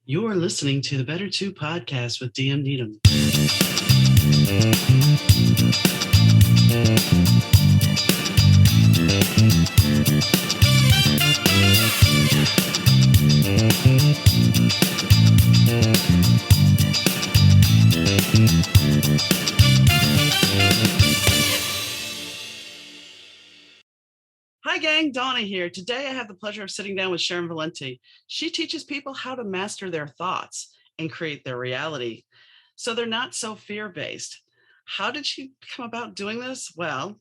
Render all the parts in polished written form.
You are listening to the Better 2 podcast with DM Needham. Hi gang, Donna here. Today I have the pleasure of sitting down with Sharon Valenti. She teaches people how to master their thoughts and create their reality so they're not so fear-based. How did she come about doing this? Well,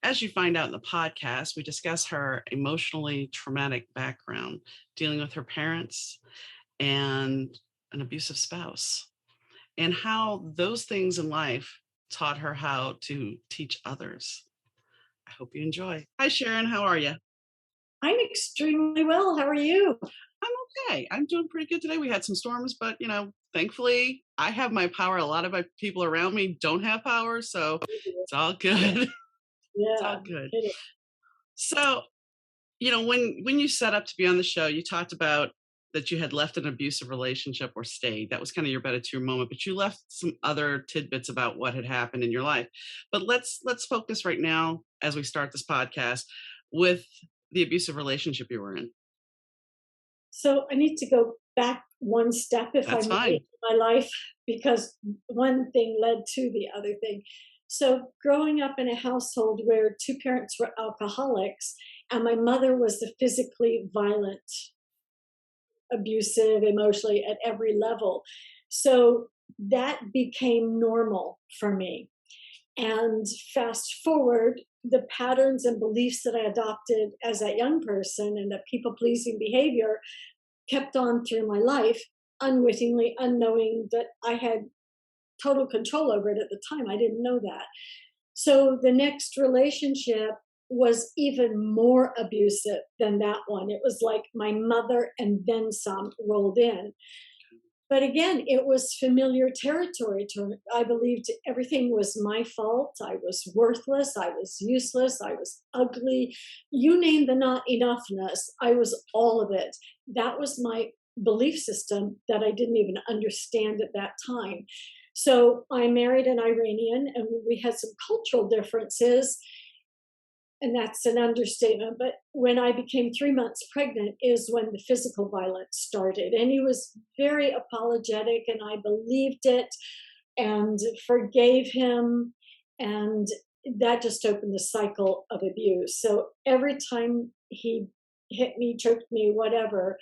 as you find out in the podcast, we discuss her emotionally traumatic background, dealing with her parents and an abusive spouse, and how those things in life taught her how to teach others. I hope you enjoy. Hi, Sharon. How are you? I'm extremely well. How are you? I'm okay. I'm doing pretty good today. We had some storms, but thankfully I have my power. A lot of my people around me don't have power, so it's all good. It's all Yeah. good. So, when you set up to be on the show, you talked about that you had left an abusive relationship or stayed. That was kind of your better two moment, but you left some other tidbits about what had happened in your life. But let's focus right now as we start this podcast with the abusive relationship you were in. So I need to go back one step, if I That's may, fine. in my life, because one thing led to the other thing. So growing up in a household where two parents were alcoholics and my mother was the physically violent, abusive, emotionally at every level. So that became normal for me. And fast forward, the patterns and beliefs that I adopted as a young person and the people pleasing behavior kept on through my life, unwittingly, unknowing that I had total control over it at the time. I didn't know that. So the next relationship was even more abusive than that one. It was like my mother and then some rolled in. But again, it was familiar territory to me. I believed everything was my fault. I was worthless. I was useless. I was ugly. You name the not enoughness. I was all of it. That was my belief system that I didn't even understand at that time. So I married an Iranian and we had some cultural differences, and that's an understatement. But when I became 3 months pregnant is when the physical violence started. And he was very apologetic, and I believed it and forgave him. And that just opened the cycle of abuse. So every time he hit me, choked me, whatever,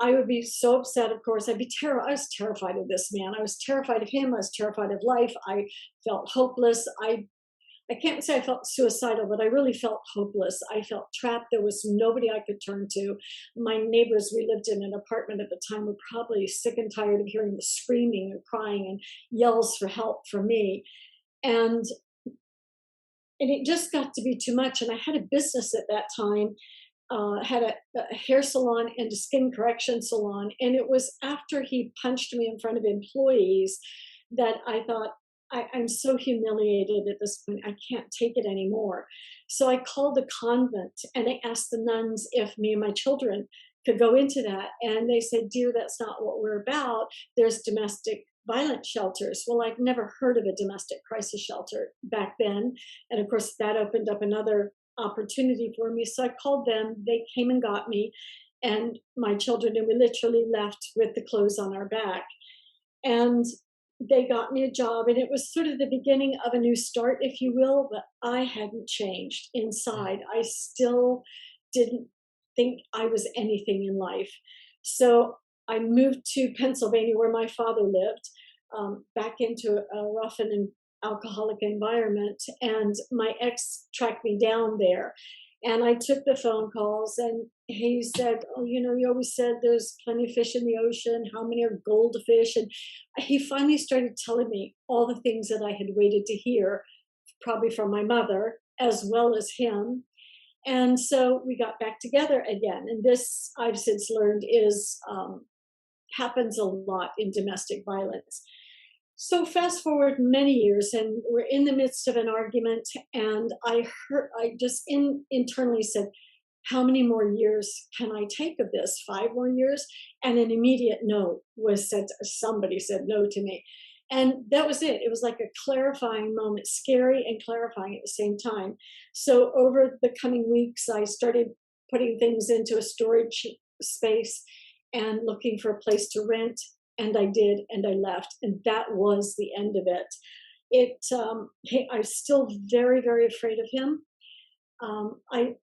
I would be so upset. Of course, I was terrified of this man. I was terrified of him. I was terrified of life. I felt hopeless. I can't say I felt suicidal, but I really felt hopeless. I felt trapped. There was nobody I could turn to. My neighbors, we lived in an apartment at the time, were probably sick and tired of hearing the screaming and crying and yells for help from me. And it just got to be too much. And I had a business at that time, had a hair salon and a skin correction salon. And it was after he punched me in front of employees that I thought, I'm so humiliated at this point. I can't take it anymore. So I called the convent and I asked the nuns if me and my children could go into that. And they said, "Dear, that's not what we're about. There's domestic violence shelters." Well, I'd never heard of a domestic crisis shelter back then. And of course, that opened up another opportunity for me. So I called them. They came and got me and my children, and we literally left with the clothes on our back. And they got me a job, and it was sort of the beginning of a new start, if you will, but I hadn't changed inside. I still didn't think I was anything in life. So I moved to Pennsylvania, where my father lived, back into a rough and alcoholic environment, and my ex tracked me down there. And I took the phone calls, and he said, "Oh, you always said there's plenty of fish in the ocean. How many are goldfish?" And he finally started telling me all the things that I had waited to hear, probably from my mother as well as him. And so we got back together again. And this, I've since learned, is happens a lot in domestic violence. So fast forward many years, and we're in the midst of an argument, and I just internally said, how many more years can I take of this? 5 more years? And an immediate no was said. Somebody said no to me. And that was it. It was like a clarifying moment, scary and clarifying at the same time. So over the coming weeks, I started putting things into a storage space and looking for a place to rent. And I did, and I left. And that was the end of it. I'm still very, very afraid of him. I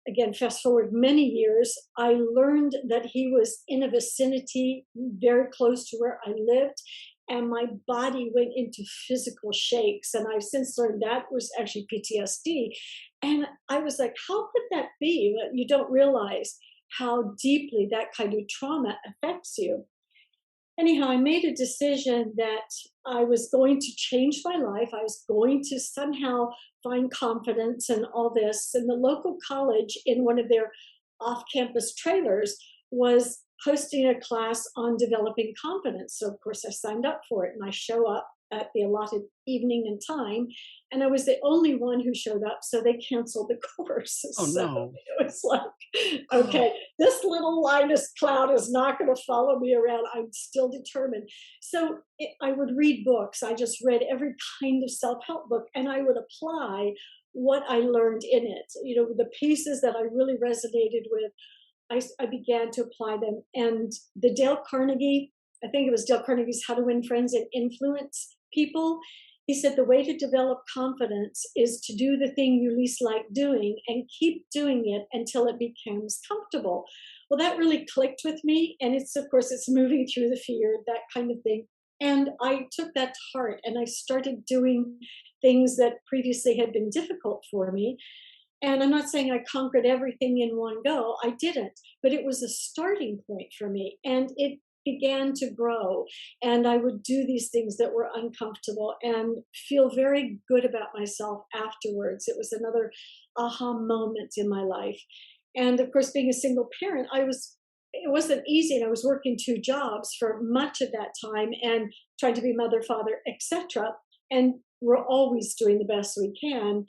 again fast forward many years. I learned that he was in a vicinity very close to where I lived, and my body went into physical shakes. And I've since learned that was actually PTSD. And I was like, how could that be? That you don't realize how deeply that kind of trauma affects you. Anyhow, I made a decision that I was going to change my life. I was going to somehow find confidence and all this. And the local college, in one of their off campus trailers, was hosting a class on developing confidence. So, of course, I signed up for it, and I show up at the allotted evening and time. And I was the only one who showed up, so they canceled the course. Oh, So no. it was like, Oh, okay, this little Linus cloud is not going to follow me around. I'm still determined. So I would read books. I just read every kind of self help book, and I would apply what I learned in it. You know, the pieces that I really resonated with, I began to apply them. And the Dale Carnegie, I think it was Dale Carnegie's How to Win Friends and Influence People. He said the way to develop confidence is to do the thing you least like doing and keep doing it until it becomes comfortable. Well, that really clicked with me. And it's, of course, it's moving through the fear, that kind of thing. And I took that to heart, and I started doing things that previously had been difficult for me. And I'm not saying I conquered everything in one go. I didn't, but it was a starting point for me. And it began to grow. And I would do these things that were uncomfortable and feel very good about myself afterwards. It was another aha moment in my life. And of course, being a single parent, it wasn't easy. And I was working 2 jobs for much of that time and trying to be mother, father, etc. And we're always doing the best we can,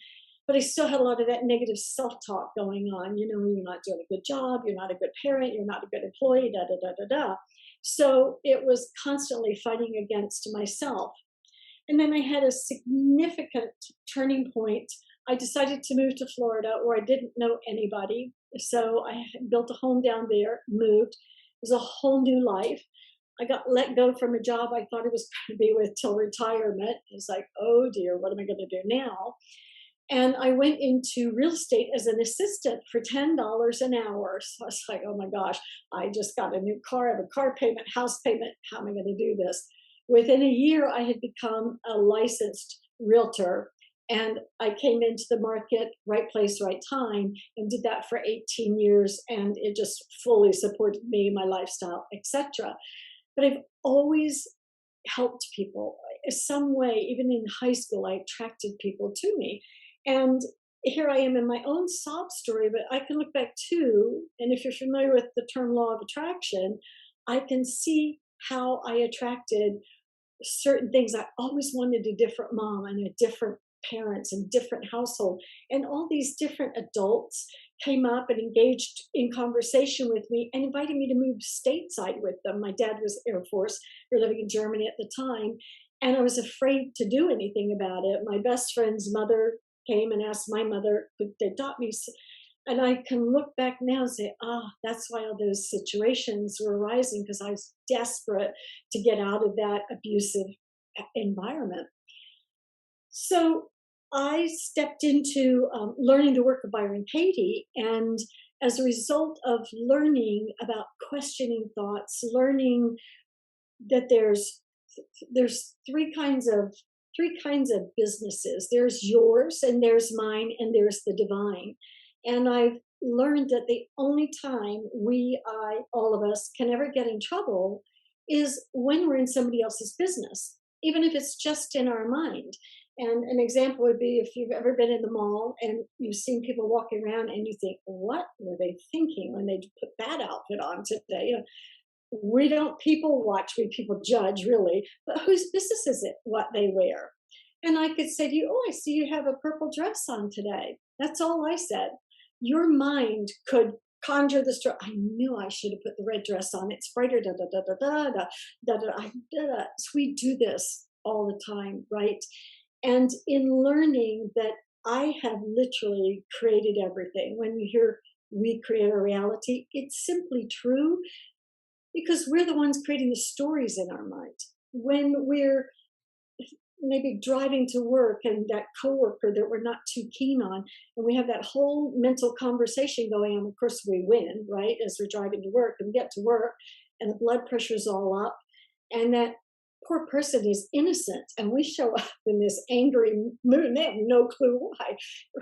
but I still had a lot of that negative self-talk going on. You know, you're not doing a good job, you're not a good parent, you're not a good employee, da da da da da. So it was constantly fighting against myself. And then I had a significant turning point. I decided to move to Florida, where I didn't know anybody. So I built a home down there, moved. It was a whole new life. I got let go from a job I thought I was going to be with till retirement. It's like, oh dear, what am I going to do now? And I went into real estate as an assistant for $10 an hour. So I was like, oh my gosh, I just got a new car, I have a car payment, house payment. How am I going to do this? Within a year, I had become a licensed realtor. And I came into the market, right place, right time, and did that for 18 years. And it just fully supported me, my lifestyle, etc. But I've always helped people some way. Even in high school, I attracted people to me. And here I am in my own sob story, but I can look back too. And if you're familiar with the term law of attraction, I can see how I attracted certain things. I always wanted a different mom and a different parents and different household. And all these different adults came up and engaged in conversation with me and invited me to move stateside with them. My dad was Air Force. We were living in Germany at the time. And I was afraid to do anything about it. My best friend's mother came and asked my mother, could they adopt me? And I can look back now and say, that's why all those situations were arising, because I was desperate to get out of that abusive environment. So I stepped into learning to work with Byron Katie. And as a result of learning about questioning thoughts, learning that there's three kinds of businesses. There's yours, and there's mine, and there's the divine. And I've learned that the only time all of us can ever get in trouble is when we're in somebody else's business, even if it's just in our mind. And an example would be if you've ever been in the mall and you've seen people walking around and you think, what were they thinking when they put that outfit on today? You know, we don't people watch, we people judge, really. But whose business is it what they wear? And I could say to you, oh, I see you have a purple dress on today. That's all I said. your mind could conjure the story. I knew I should have put the red dress on. It's brighter. Da da da da da da da da. Da, da. So we do this all the time, right? And in learning that I have literally created everything. When you hear we create our reality, it's simply true because we're the ones creating the stories in our mind. When we're maybe driving to work and that coworker that we're not too keen on, and we have that whole mental conversation going on, of course we win, right? As we're driving to work and we get to work and the blood pressure is all up, and that poor person is innocent, and we show up in this angry mood and they have no clue why,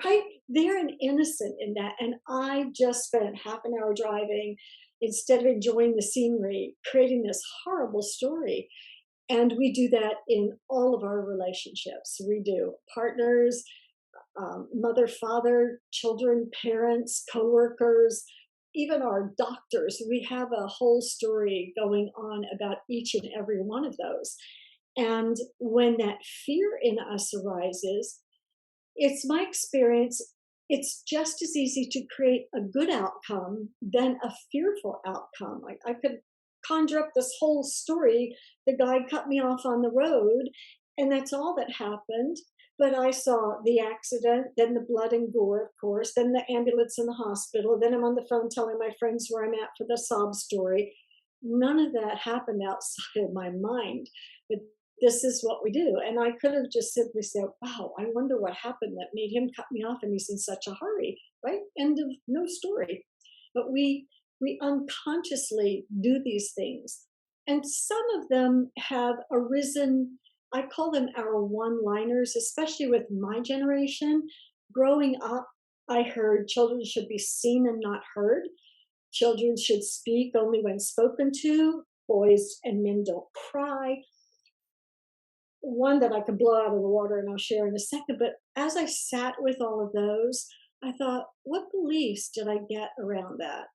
right? They're an innocent in that, and I just spent half an hour driving instead of enjoying the scenery, creating this horrible story. And we do that in all of our relationships. We do partners, mother, father, children, parents, coworkers, even our doctors. We have a whole story going on about each and every one of those. And when that fear in us arises, it's my experience, it's just as easy to create a good outcome than a fearful outcome. I could conjure up this whole story. The guy cut me off on the road, and that's all that happened. But I saw the accident, then the blood and gore, of course, then the ambulance in the hospital, then I'm on the phone telling my friends where I'm at for the sob story. None of that happened outside of my mind. But this is what we do. And I could have just simply said, wow, I wonder what happened that made him cut me off and he's in such a hurry, right? End of no story. But we unconsciously do these things. And some of them have arisen, I call them our one-liners, especially with my generation. Growing up, I heard children should be seen and not heard. Children should speak only when spoken to. Boys and men don't cry. One that I could blow out of the water and I'll share in a second. But as I sat with all of those, I thought, what beliefs did I get around that?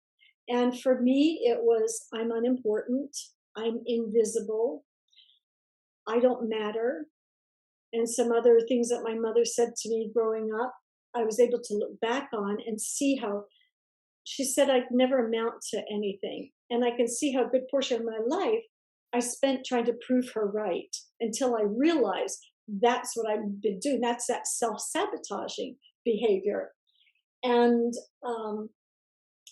And for me, it was I'm unimportant, I'm invisible, I don't matter. And some other things that my mother said to me growing up, I was able to look back on and see how she said I'd never amount to anything. And I can see how a good portion of my life I spent trying to prove her right until I realized that's what I've been doing. That's that self sabotaging behavior. And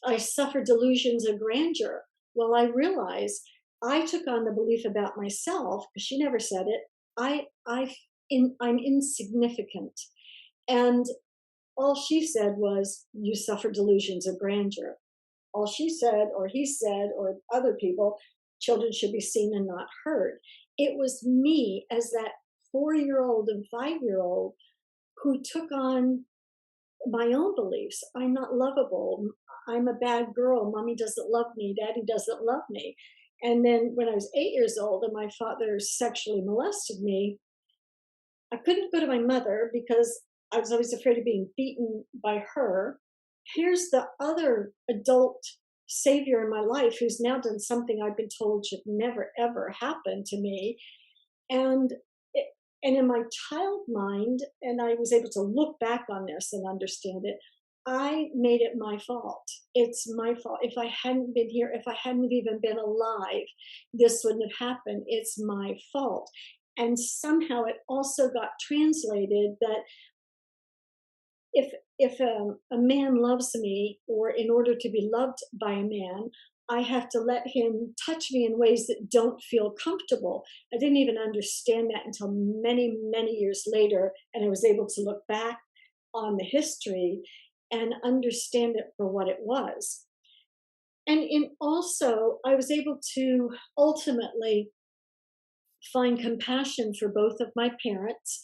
I suffered delusions of grandeur. Well, I realized I took on the belief about myself, because she never said it. I'm insignificant. And all she said was, you suffer delusions of grandeur. All she said, or he said, or other people, children should be seen and not heard. It was me as that 4-year-old and 5-year-old who took on my own beliefs. I'm not lovable. I'm a bad girl. Mommy doesn't love me. Daddy doesn't love me. And then when I was 8 years old and my father sexually molested me, I couldn't go to my mother because I was always afraid of being beaten by her. Here's the other adult savior in my life who's now done something I've been told should never, ever happen to me. And and in my child mind, and I was able to look back on this and understand it, I made it my fault. It's my fault. If I hadn't been here, if I hadn't even been alive, this wouldn't have happened. It's my fault. And somehow it also got translated that if a man loves me, or in order to be loved by a man, I have to let him touch me in ways that don't feel comfortable. I didn't even understand that until many, many years later. And I was able to look back on the history and understand it for what it was. And also, I was able to ultimately find compassion for both of my parents.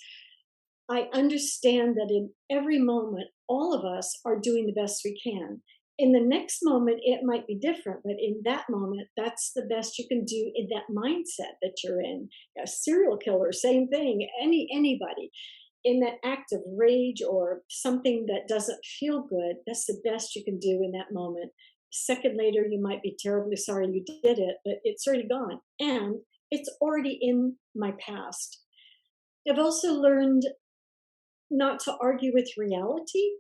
I understand that in every moment, all of us are doing the best we can. In the next moment, it might be different, but in that moment, that's the best you can do in that mindset that you're in. A serial killer, same thing, anybody. In that act of rage or something that doesn't feel good, that's the best you can do in that moment. A second later, you might be terribly sorry you did it, but it's already gone. And it's already in my past. I've also learned not to argue with reality.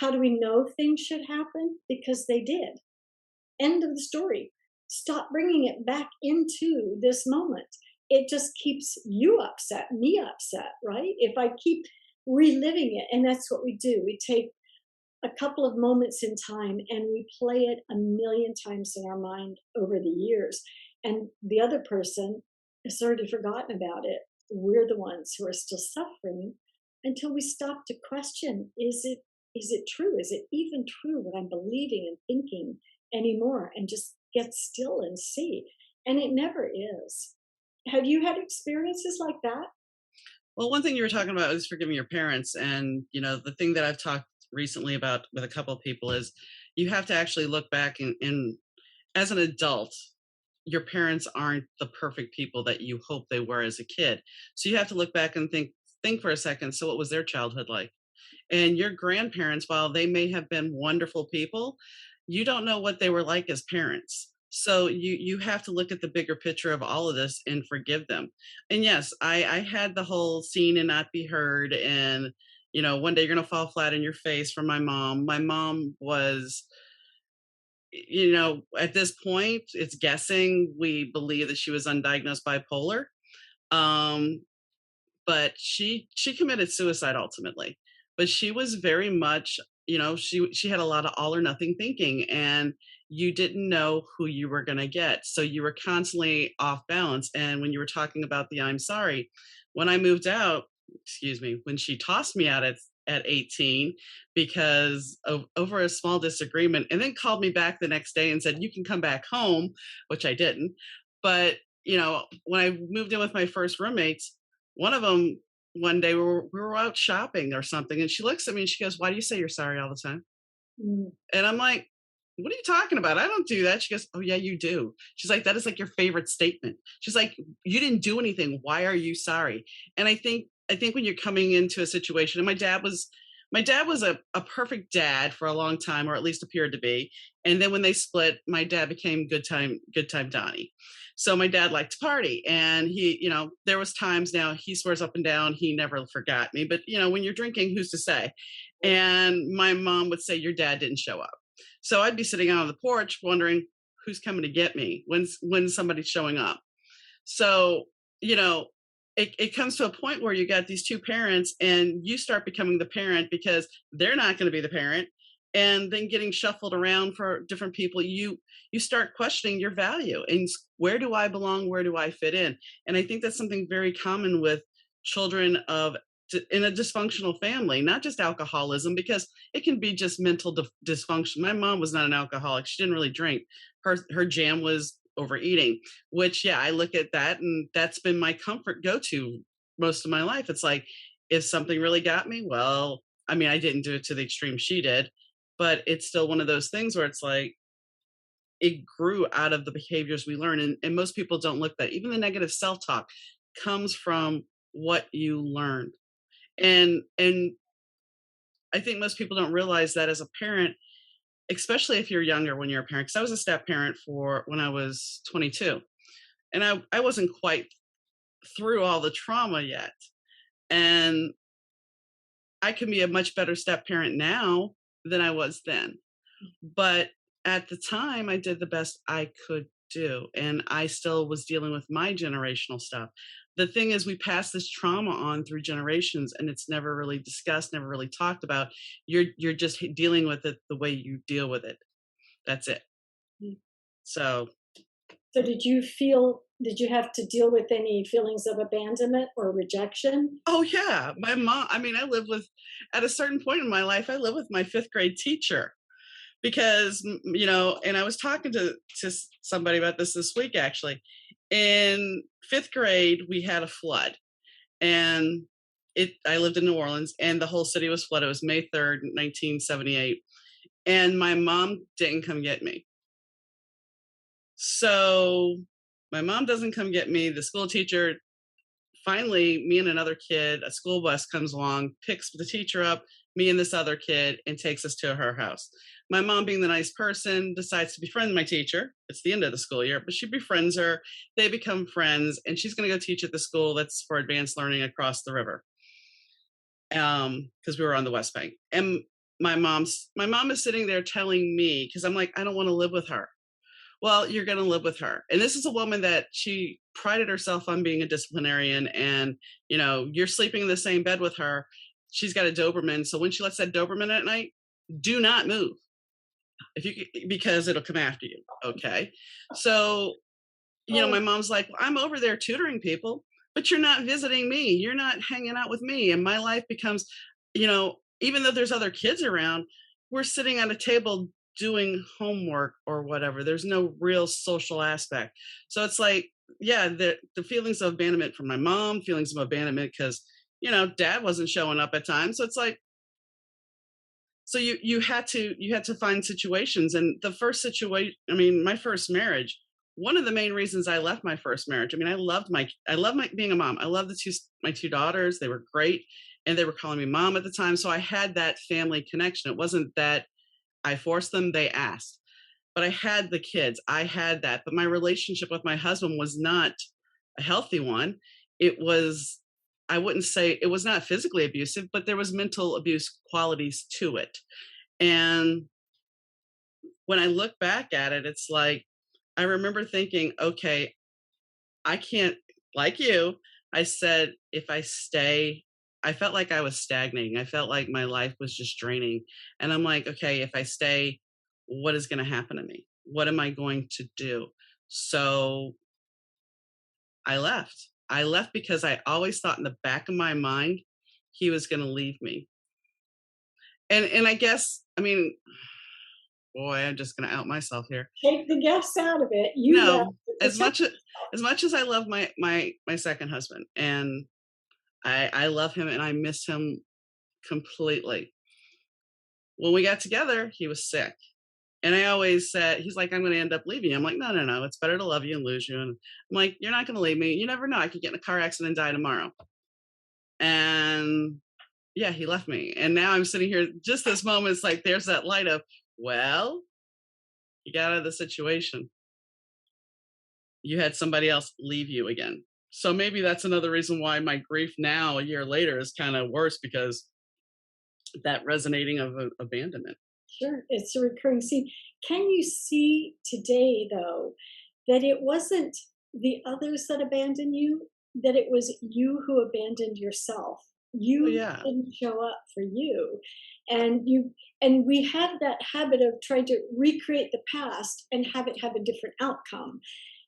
How do we know things should happen? Because they did. End of the story. Stop bringing it back into this moment. It just keeps you upset, me upset, right? If I keep reliving it, and that's what we do. We take a couple of moments in time and we play it a million times in our mind over the years. And the other person has already forgotten about it. We're the ones who are still suffering until we stop to question, is it true? Is it even true what I'm believing and thinking anymore? And just get still and see. And it never is. Have you had experiences like that? Well, one thing you were talking about is forgiving your parents. And, the thing that I've talked recently about with a couple of people is you have to actually look back and as an adult, your parents aren't the perfect people that you hope they were as a kid. So you have to look back and think for a second. So what was their childhood like? And your grandparents, while they may have been wonderful people, you don't know what they were like as parents. So you have to look at the bigger picture of all of this and forgive them. And yes, I had the whole seen and not be heard, and one day you're gonna fall flat in your face from my mom. My mom was, at this point, it's guessing. We believe that she was undiagnosed bipolar. Um, but she committed suicide ultimately. But she was very much, she had a lot of all or nothing thinking, and you didn't know who you were going to get, so you were constantly off balance. And when you were talking about the I'm sorry, when I moved out, excuse me, when she tossed me out at 18 because of over a small disagreement, and then called me back the next day and said you can come back home, which I didn't. But when I moved in with my first roommates, one of them, one day we were out shopping or something, and she looks at me and she goes, "Why do you say you're sorry all the time?" Mm. And I'm like, "What are you talking about? I don't do that." She goes, "Oh yeah, you do." She's like, "That is like your favorite statement." She's like, "You didn't do anything. Why are you sorry?" And I think when you're coming into a situation, and my dad was a perfect dad for a long time, or at least appeared to be. And then when they split, my dad became good time Donnie. So my dad liked to party, and there was times, now he swears up and down he never forgot me, but when you're drinking, who's to say? And my mom would say, your dad didn't show up. So I'd be sitting out on the porch wondering who's coming to get me, when somebody's showing up. So, you know, it comes to a point where you got these two parents and you start becoming the parent because they're not going to be the parent, and then getting shuffled around for different people. You start questioning your value and where do I belong? Where do I fit in? And I think that's something very common with children in a dysfunctional family, not just alcoholism, because it can be just mental dysfunction. My mom was not an alcoholic. She didn't really drink. Her jam was overeating, which, yeah, I look at that and that's been my comfort go to most of my life. It's like, if something really got me, well, I mean, I didn't do it to the extreme she did, but it's still one of those things where it's like, it grew out of the behaviors we learn. And most people don't look that. Even the negative self-talk comes from what you learned. And I think most people don't realize that as a parent, especially if you're younger when you're a parent, because I was a step parent for when I was 22. And I wasn't quite through all the trauma yet. And I can be a much better step parent now than I was then. But at the time, I did the best I could do. And I still was dealing with my generational stuff. The thing is, we pass this trauma on through generations, and it's never really discussed, never really talked about. You're just dealing with it the way you deal with it. That's it. Mm. So, So did you have to deal with any feelings of abandonment or rejection? oh yeah, my mom. I mean, at a certain point in my life, I lived with my fifth grade teacher because and I was talking to somebody about this week actually. In fifth grade, we had a flood, and I lived in New Orleans, and the whole city was flooded. It was May 3rd, 1978, and my mom didn't come get me. So my mom doesn't come get me. The school teacher, finally, me and another kid, a school bus comes along, picks the teacher up, me and this other kid, and takes us to her house. My mom, being the nice person, decides to befriend my teacher. It's the end of the school year, but she befriends her. They become friends, and she's going to go teach at the school that's for advanced learning across the river, because we were on the West Bank. And my mom is sitting there telling me, because I'm like, I don't want to live with her. Well, you're going to live with her. And this is a woman that she prided herself on being a disciplinarian. And, you're sleeping in the same bed with her. She's got a Doberman. So when she lets that Doberman at night, do not move because it'll come after you. Okay. So, Oh, my mom's like, well, I'm over there tutoring people, but you're not visiting me. You're not hanging out with me. And my life becomes, even though there's other kids around, we're sitting at a table doing homework or whatever. There's no real social aspect. So it's like, yeah, the feelings of abandonment from my mom, feelings of abandonment because, dad wasn't showing up at times. So it's like, so you had to find situations. And the first situation, I mean, my first marriage, one of the main reasons I left my first marriage, I mean, I love my being a mom. I love my two daughters. They were great, and they were calling me mom at the time, so I had that family connection. It wasn't that I forced them, they asked. But I had the kids, I had that. But my relationship with my husband was not a healthy one. It was, I wouldn't say it was not physically abusive, but there was mental abuse qualities to it. And when I look back at it, it's like I remember thinking, okay, I can't, like you, I said, if I stay, I felt like I was stagnating. I felt like my life was just draining. And I'm like, okay, if I stay, what is going to happen to me? What am I going to do? So I left. I left because I always thought in the back of my mind he was going to leave me. And I guess, I mean, boy, I'm just going to out myself here. take the guess out of it. You left No, to as protect much as much as I love my second husband, and I love him and I miss him completely. When we got together, he was sick. And I always said, he's like, I'm going to end up leaving you. I'm like, no, no, no. It's better to love you and lose you. And I'm like, you're not going to leave me. You never know. I could get in a car accident and die tomorrow. And yeah, he left me. And now I'm sitting here, just this moment, it's like, there's that light of, well, you got out of the situation. You had somebody else leave you again. So maybe that's another reason why my grief now, a year later, is kind of worse because that resonating of abandonment. Sure, it's a recurring scene. Can you see today, though, that it wasn't the others that abandoned you, that it was you who abandoned yourself? Oh, You yeah. didn't show up for you. And we have that habit of trying to recreate the past and have it have a different outcome.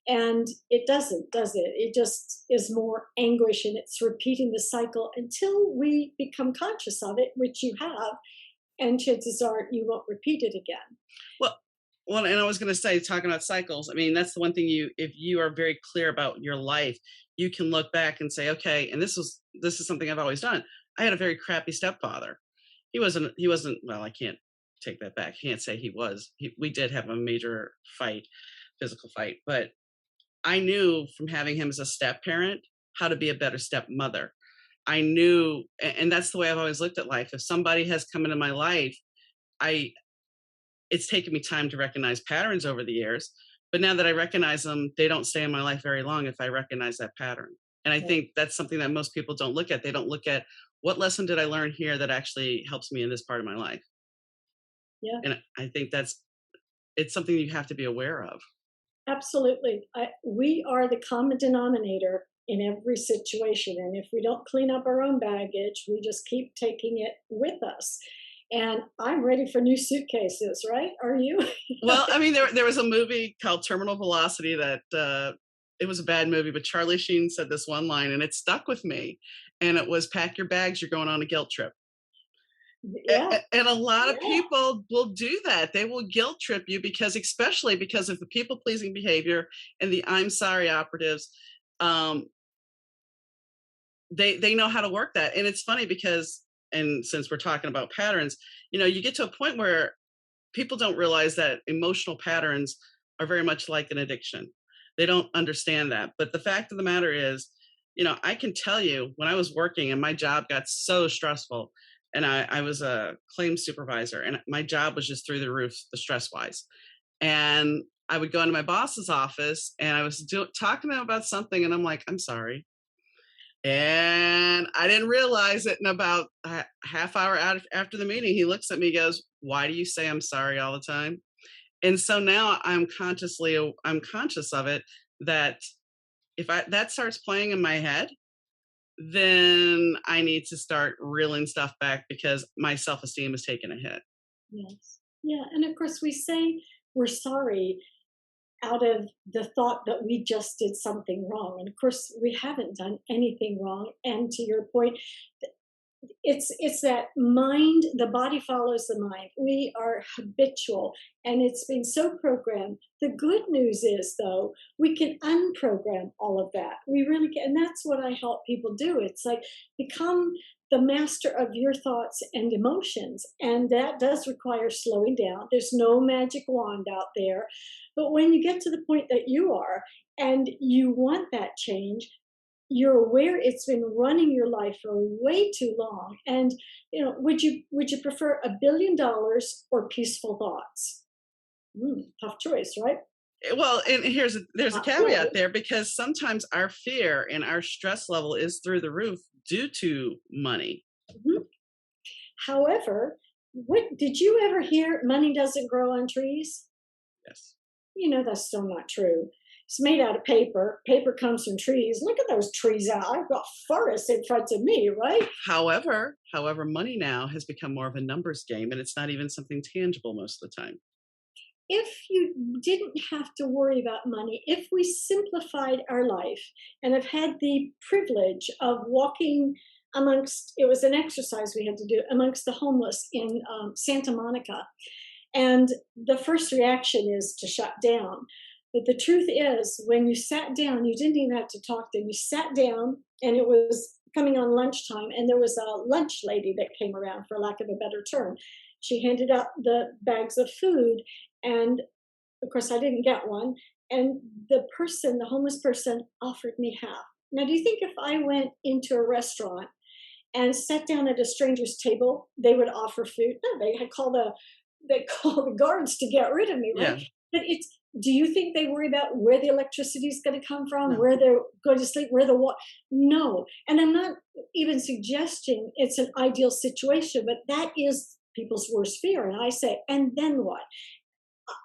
And it doesn't, does it? It just is more anguish and it's repeating the cycle until we become conscious of it, which you have, and chances are you won't repeat it again. Well, and I was going to say, talking about cycles, I mean, that's the one thing if you are very clear about your life, you can look back and say, okay, and this is something I've always done. I had a very crappy stepfather. He wasn't, well, I can't take that back. Can't say he was. We did have a major fight, physical fight, but I knew from having him as a step parent how to be a better stepmother. I knew, and that's the way I've always looked at life. If somebody has come into my life, I it's taken me time to recognize patterns over the years. But now that I recognize them, they don't stay in my life very long if I recognize that pattern. And I Yeah. think that's something that most people don't look at. They don't look at what lesson did I learn here that actually helps me in this part of my life. Yeah. And I think it's something you have to be aware of. Absolutely. We are the common denominator in every situation. And if we don't clean up our own baggage, we just keep taking it with us. And I'm ready for new suitcases, right? Are you? Well, I mean, there was a movie called Terminal Velocity that it was a bad movie, but Charlie Sheen said this one line, and it stuck with me. And it was, "Pack your bags, you're going on a guilt trip." Yeah. And a lot of Yeah. people will do that. They will guilt trip you because, especially because of the people pleasing behavior and the "I'm sorry" operatives. Um, they know how to work that, and it's funny because, and since we're talking about patterns, you get to a point where people don't realize that emotional patterns are very much like an addiction. They don't understand that. But the fact of the matter is, I can tell you when I was working and my job got so stressful, and I was a claims supervisor, and my job was just through the roof, the stress wise. And I would go into my boss's office and I was talking to him about something, and I'm like, I'm sorry. And I didn't realize it. And about a half hour out after the meeting, he looks at me, goes, "Why do you say I'm sorry all the time?" And so now I'm conscious of it, that if that starts playing in my head, then I need to start reeling stuff back because my self-esteem is taking a hit. Yes. Yeah. And of course, we say we're sorry out of the thought that we just did something wrong. And of course, we haven't done anything wrong. And to your point, it's that mind, the body follows the mind. We are habitual, and it's been so programmed. The good news is, though, we can unprogram all of that. We really can. And that's what I help people do. It's like, become the master of your thoughts and emotions, and that does require slowing down. There's no magic wand out there, but when you get to the point that you are and you want that change, you're aware it's been running your life for way too long. And would you prefer $1 billion or peaceful thoughts? Tough choice, right? Well, and there's a Not really. caveat there, because sometimes our fear and our stress level is through the roof due to money. Mhm. However, what did you ever hear, money doesn't grow on trees? Yes. That's still not true. It's made out of paper. Paper comes from trees. Look at those trees out. I've got forests in front of me, right? However, money now has become more of a numbers game, and it's not even something tangible most of the time. If you didn't have to worry about money, if we simplified our life, and I've had the privilege of walking amongst, it was an exercise we had to do amongst the homeless in Santa Monica. And the first reaction is to shut down. But the truth is, when you sat down, you didn't even have to talk to them. You sat down, and it was coming on lunchtime, and there was a lunch lady that came around, for lack of a better term. She handed out the bags of food, and of course, I didn't get one. And the homeless person, offered me half. Now, do you think if I went into a restaurant and sat down at a stranger's table, they would offer food? No, they call the guards to get rid of me, right? Yeah. But do you think they worry about where the electricity is going to come from, No. where they're going to sleep, where the water? No. And I'm not even suggesting it's an ideal situation, but that is people's worst fear. And I say, and then what?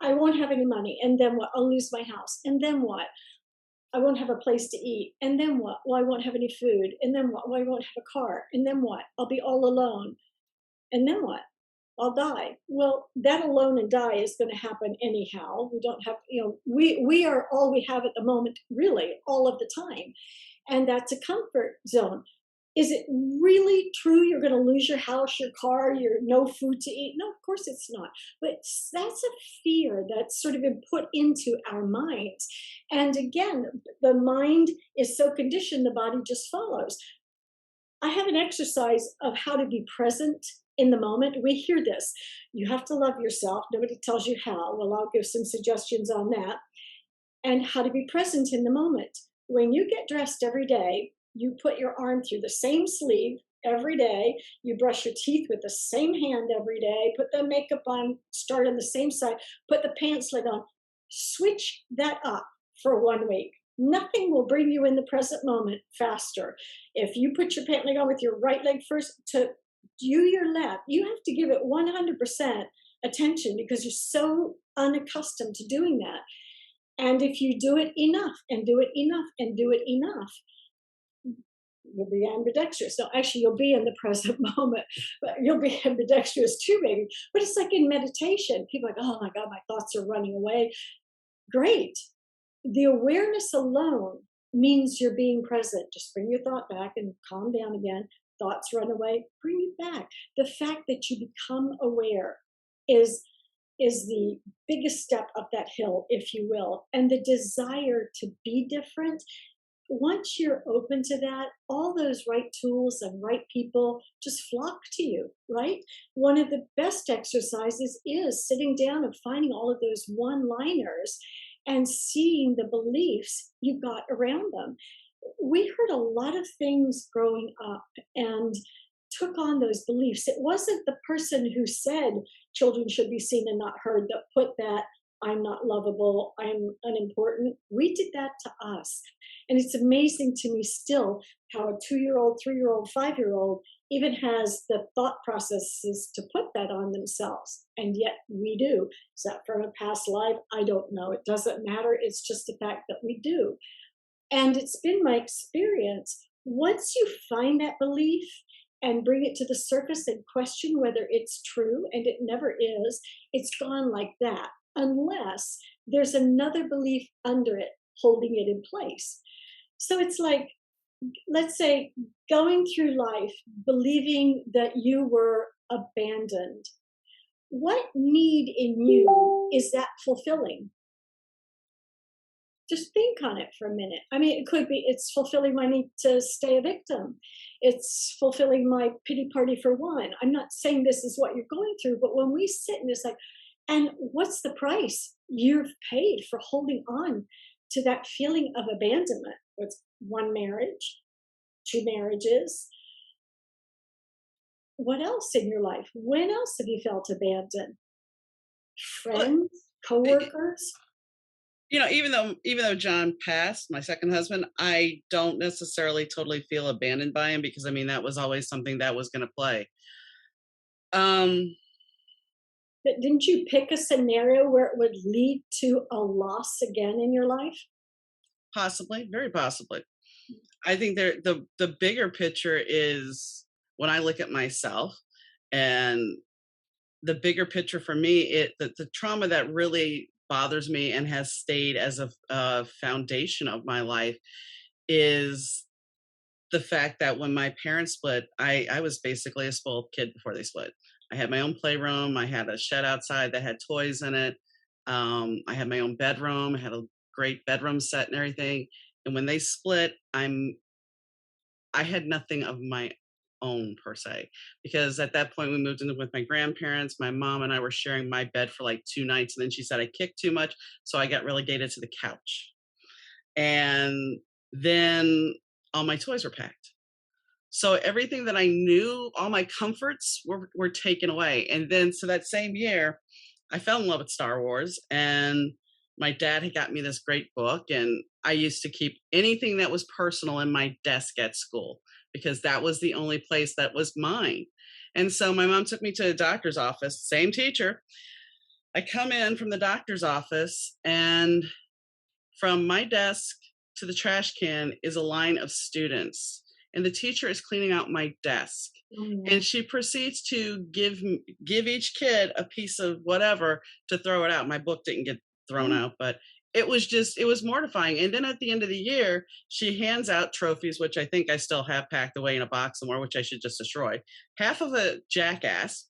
I won't have any money. And then what? I'll lose my house. And then what? I won't have a place to eat. And then what? Well, I won't have any food. And then what? Well, I won't have a car. And then what? I'll be all alone. And then what? I'll die. Well, that alone and die is going to happen anyhow. We don't have, we are all we have at the moment, really, all of the time. And that's a comfort zone. Is it really true you're going to lose your house, your car, your no food to eat? No, of course it's not. But that's a fear that's sort of been put into our minds. And again, the mind is so conditioned, the body just follows. I have an exercise of how to be present in the moment. We hear this. You have to love yourself. Nobody tells you how. Well, I'll give some suggestions on that. And how to be present in the moment. When you get dressed every day, you put your arm through the same sleeve every day. You brush your teeth with the same hand every day. Put the makeup on, start on the same side. Put the pants leg on. Switch that up for 1 week. Nothing will bring you in the present moment faster. If you put your pant leg on with your right leg first to do your left, you have to give it 100% attention because you're so unaccustomed to doing that. And if you do it enough and do it enough and do it enough, you'll be ambidextrous. No, actually, you'll be in the present moment, but you'll be ambidextrous too, maybe. But it's like in meditation. People are like, oh my God, my thoughts are running away. Great. The awareness alone means you're being present. Just bring your thought back and calm down again. Thoughts run away, bring it back. The fact that you become aware is the biggest step up that hill, if you will. And the desire to be different, once you're open to that, all those right tools and right people just flock to you, right? One of the best exercises is sitting down and finding all of those one liners and seeing the beliefs you've got around them. We heard a lot of things growing up and took on those beliefs. It wasn't the person who said children should be seen and not heard that put that I'm not lovable, I'm unimportant. We did that to us. And it's amazing to me still how a 2 year old, 3 year old, 5 year old even has the thought processes to put that on themselves. And yet we do. Is that from a past life? I don't know. It doesn't matter. It's just the fact that we do. And it's been my experience, once you find that belief and bring it to the surface and question whether it's true, and it never is, it's gone like that, unless there's another belief under it holding it in place. So it's like, let's say, going through life believing that you were abandoned. What need in you is that fulfilling? Just think on it for a minute. I mean, it could be it's fulfilling my need to stay a victim. It's fulfilling my pity party for one. I'm not saying this is what you're going through, but when we sit and it's like, and what's the price you've paid for holding on to that feeling of abandonment? What's one marriage, two marriages? What else in your life? When else have you felt abandoned? Well, Friends, coworkers? even though John passed, my second husband, I don't necessarily totally feel abandoned by him because I mean that was always something that was going to play. Um, But didn't you pick a scenario where it would lead to a loss again in your life? Possibly, very possibly. I think the bigger picture is when I look at myself, and the bigger picture for me, the trauma that really bothers me and has stayed as a foundation of my life is the fact that when my parents split, I was basically a spoiled kid before they split. I had my own playroom. I had a shed outside that had toys in it. I had my own bedroom. I had a great bedroom set and everything. And when they split, I had nothing of my own per se, because at that point we moved in with my grandparents. My mom and I were sharing my bed for like 2 nights, and then she said I kicked too much, so I got relegated to the couch. And then all my toys were packed. So everything that I knew, all my comforts were taken away. And then so that same year, I fell in love with Star Wars, and my dad had got me this great book, and I used to keep anything that was personal in my desk at school because that was the only place that was mine. And so my mom took me to a doctor's office, same teacher. I come in from the doctor's office, and from my desk to the trash can is a line of students, and the teacher is cleaning out my desk. Oh, And no. she proceeds to give each kid a piece of whatever to throw it out. My book didn't get thrown Oh, out, but it was mortifying. And then at the end of the year, she hands out trophies, which I think I still have packed away in a box somewhere, which I should just destroy. Half of a jackass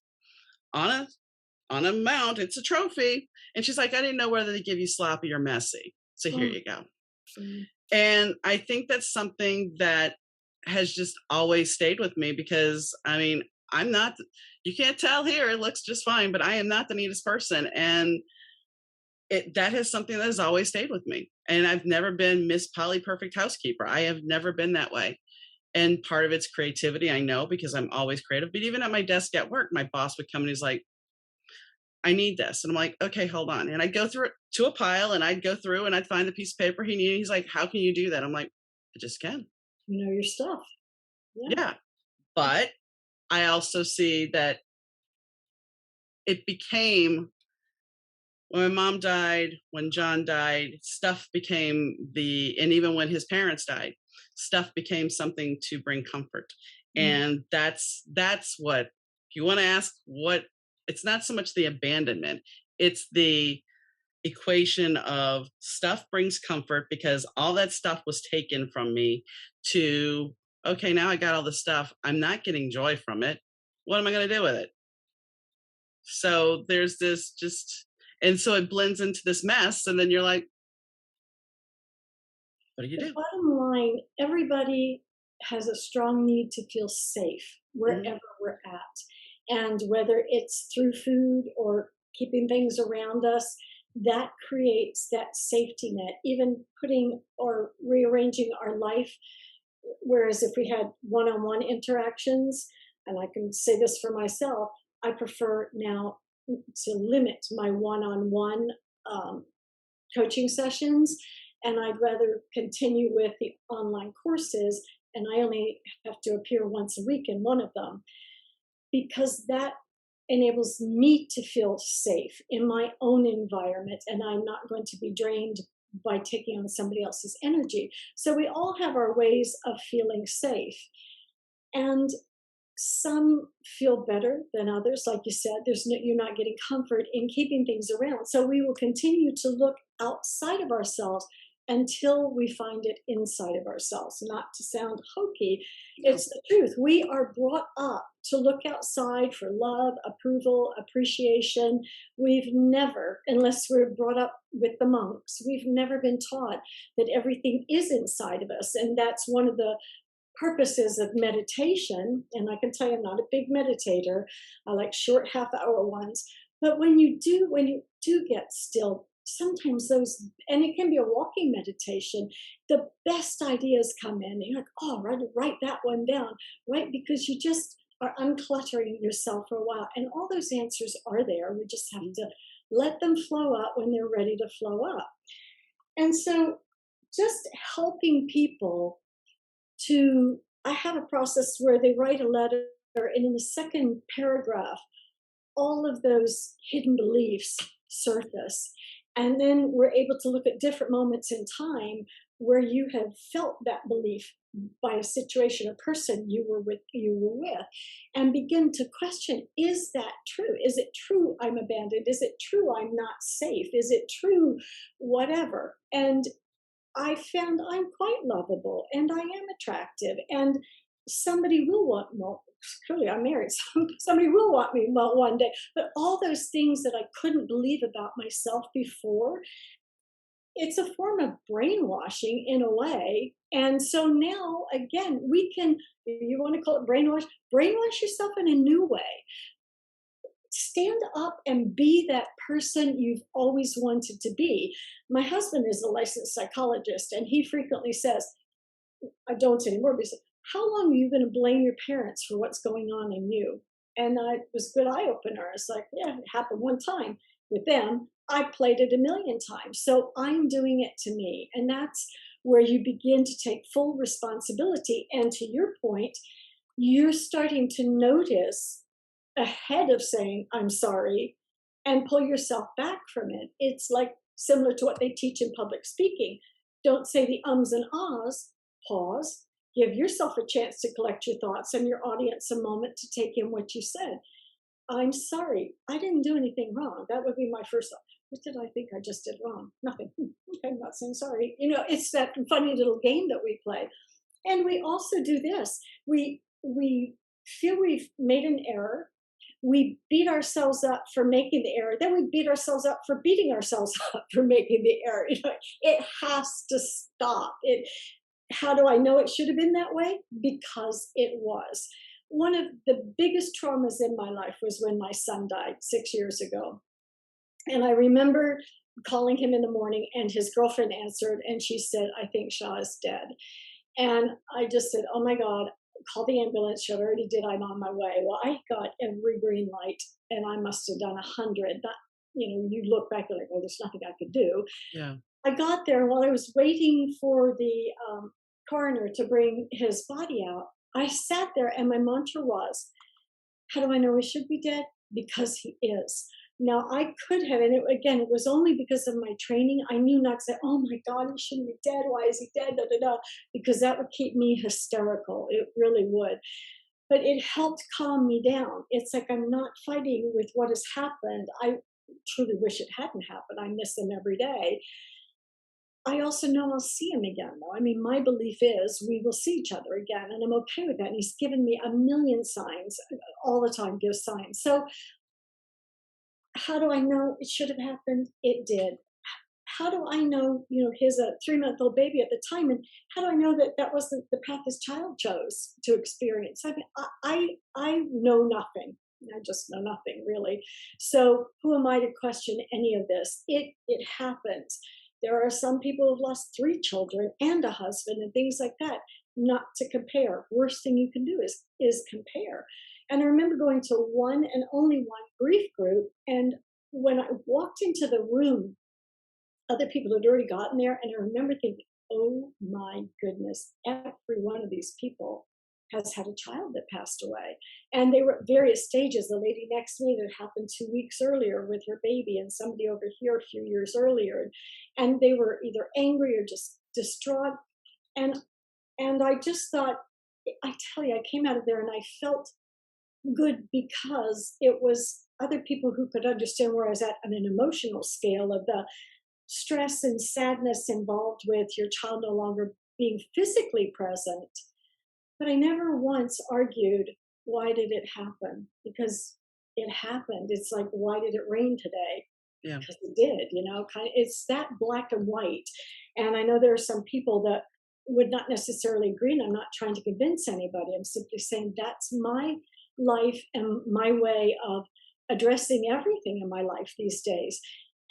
on a mount. It's a trophy. And she's like, I didn't know whether to give you sloppy or messy. So here oh, you go. mm, And I think that's something that has just always stayed with me because I mean, I'm not, you can't tell here, it looks just fine, but I am not the neatest person. And that is something that has always stayed with me. And I've never been Miss Polly Perfect Housekeeper. I have never been that way. And part of it's creativity, I know, because I'm always creative. But even at my desk at work, my boss would come and he's like, I need this. And I'm like, okay, hold on. And I'd go through it to a pile and I'd go through and I'd find the piece of paper he needed. He's like, how can you do that? I'm like, I just can. you know your stuff. Yeah. Yeah. But I also see that it became when my mom died, when John died, stuff became and even when his parents died, stuff became something to bring comfort. Mm. And that's what, if you want to ask what, it's not so much the abandonment, it's the equation of stuff brings comfort because all that stuff was taken from me to, okay, now I got all the stuff. I'm not getting joy from it. What am I going to do with it? So there's this just, and so it blends into this mess. And then you're like, what do you The do? bottom line, everybody has a strong need to feel safe Mhm. wherever we're at. And whether it's through food or keeping things around us, that creates that safety net. Even putting or rearranging our life, whereas if we had one on one interactions, and I can say this for myself, I prefer now to limit my one on one coaching sessions and I'd rather continue with the online courses, and I only have to appear once a week in one of them, because that enables me to feel safe in my own environment, and I'm not going to be drained by taking on somebody else's energy. So we all have our ways of feeling safe. And some feel better than others. Like you said, you're not getting comfort in keeping things around. So we will continue to look outside of ourselves until we find it inside of ourselves. Not to sound hokey, No. it's the truth. We are brought up to look outside for love, approval, appreciation. We've never, unless we're brought up with the monks, we've never been taught that everything is inside of us. And that's one of the purposes of meditation. And I can tell you, I'm not a big meditator. I like short half-hour ones. But when you do get still, sometimes those, and it can be a walking meditation, the best ideas come in. And you're like, oh, write that one down, right? Because you just are uncluttering yourself for a while. And all those answers are there. We just have to let them flow up when they're ready to flow up. And so just helping people I have a process where they write a letter, and in the second paragraph, all of those hidden beliefs surface. And then we're able to look at different moments in time where you have felt that belief by a situation or person you were with, and begin to question, is that true? Is it true I'm abandoned? Is it true I'm not safe? Is it true whatever? And I found I'm quite lovable and I am attractive, and somebody will want more. Clearly, I'm married, so somebody will want me one day. But all those things that I couldn't believe about myself before, it's a form of brainwashing in a way. And so now, again, we can, if you want to call it brainwash yourself in a new way. Stand up and be that person you've always wanted to be. My husband is a licensed psychologist, and he frequently says, I don't anymore, but he said, how long are you going to blame your parents for what's going on in you? And it was a good eye opener. It's like, yeah, it happened one time with them. I played it a million times. So I'm doing it to me. And that's where you begin to take full responsibility. And to your point, you're starting to notice, ahead of saying, I'm sorry, and pull yourself back from it. It's like similar to what they teach in public speaking. Don't say the ums and ahs, pause, give yourself a chance to collect your thoughts and your audience a moment to take in what you said. I'm sorry, I didn't do anything wrong. That would be my first thought. What did I think I just did wrong? Nothing. Okay, I'm not saying sorry. It's that funny little game that we play. And we also do this. We feel we've made an error. We beat ourselves up for making the error. Then we beat ourselves up for beating ourselves up for making the error. It has to stop. How do I know it should have been that way? Because it was. One of the biggest traumas in my life was when my son died 6 years ago. And I remember calling him in the morning, and his girlfriend answered, and she said, I think Shaw is dead. And I just said, oh my God, call the ambulance. She already did. I'm on my way. Well, I got every green light, and I must have done 100. You look back, you're like, well, there's nothing I could do. Yeah. I got there, and while I was waiting for the coroner to bring his body out, I sat there, and my mantra was, how do I know he should be dead? Because he is. Now, I could have, and it was only because of my training. I knew not to say, oh my God, he shouldn't be dead. Why is he dead? Da, da, da, because that would keep me hysterical. It really would. But it helped calm me down. It's like I'm not fighting with what has happened. I truly wish it hadn't happened. I miss him every day. I also know I'll see him again, though. I mean, my belief is we will see each other again, and I'm okay with that. And he's given me a million signs, all the time gives signs. So how do I know it should have happened? It did. How do I know, he's a 3-month-old baby at the time, and how do I know that that wasn't the path his child chose to experience? I mean, I know nothing. I just know nothing, really. So who am I to question any of this? It happens. There are some people who've lost 3 children and a husband and things like that. Not to compare. Worst thing you can do is compare. And I remember going to one and only one grief group, and when I walked into the room, other people had already gotten there. And I remember thinking, oh my goodness, every one of these people has had a child that passed away. And they were at various stages. The lady next to me that happened 2 weeks earlier with her baby, and somebody over here a few years earlier. And they were either angry or just distraught. And I just thought, I tell you, I came out of there and I felt good because it was other people who could understand where I was at on an emotional scale of the stress and sadness involved with your child no longer being physically present. But I never once argued, why did it happen? Because it happened. It's like, why did it rain today? Yeah. Because it did, kind of, it's that black and white. And I know there are some people that would not necessarily agree, and I'm not trying to convince anybody. I'm simply saying that's my life and my way of addressing everything in my life these days.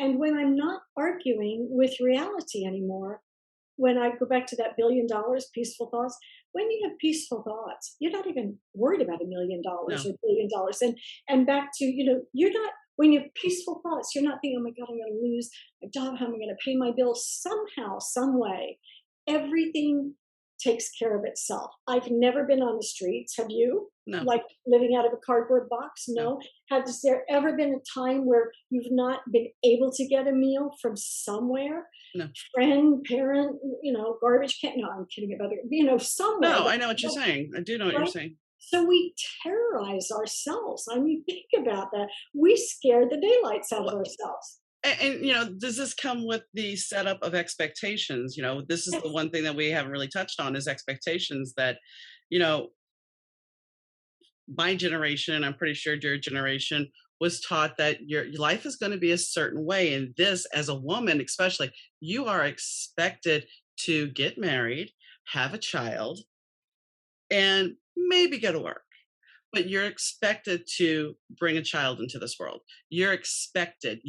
And when I'm not arguing with reality anymore, when I go back to that $1 billion peaceful thoughts, when you have peaceful thoughts, you're not even worried about $1 million No. or $1 billion. And back to, you're not, when you have peaceful thoughts, you're not thinking, oh my God, I'm going to lose my job. How am I going to pay my bills? Somehow, some way, everything takes care of itself. I've never been on the streets. Have you? No. Like living out of a cardboard box? No. No. Has there ever been a time where you've not been able to get a meal from somewhere? No. Friend, parent, garbage can. No, I'm kidding about it. Somewhere. No, I know what you're saying. I do know what you're Right? saying. So we terrorize ourselves. I mean, think about that. We scare the daylights out of ourselves. Does this come with the setup of expectations? This is the Yes. one thing that we haven't really touched on is expectations that, you know, my generation, I'm pretty sure your generation was taught that your life is going to be a certain way. And this, as a woman, especially, you are expected to get married, have a child, and maybe go to work. But you're expected to bring a child into this world. You are expected.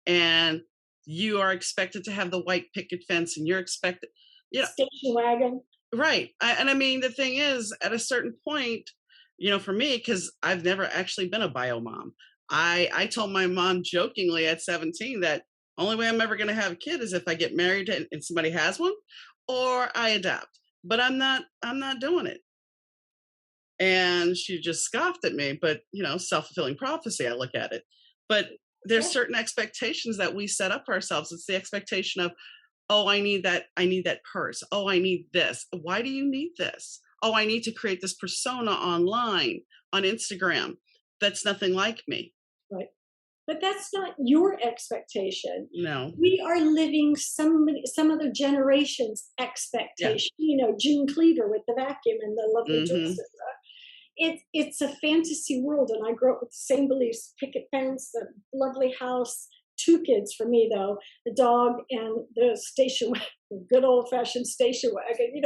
And you are expected to have the white picket fence, and you're expected, you know, Station wagon. right. And I mean, the thing is, at a certain point, for me, because I've never actually been a bio mom, I told my mom jokingly at 17 that only way I'm ever going to have a kid is if I get married and somebody has one, or I adopt. But I'm not doing it. And she just scoffed at me, but self-fulfilling prophecy, I look at it. But there's Yeah. certain expectations that we set up for ourselves. It's the expectation of, oh, I need that purse. Oh, I need this. Why do you need this? Oh, I need to create this persona online on Instagram. That's nothing like me. Right. But that's not your expectation. No. We are living some other generation's Yeah. expectation. June Cleaver with the vacuum and the lovely Hmm. dresses. It's a fantasy world, and I grew up with the same beliefs: picket fence, the lovely house, two kids for me though, the dog and the station wagon, good old fashioned station wagon.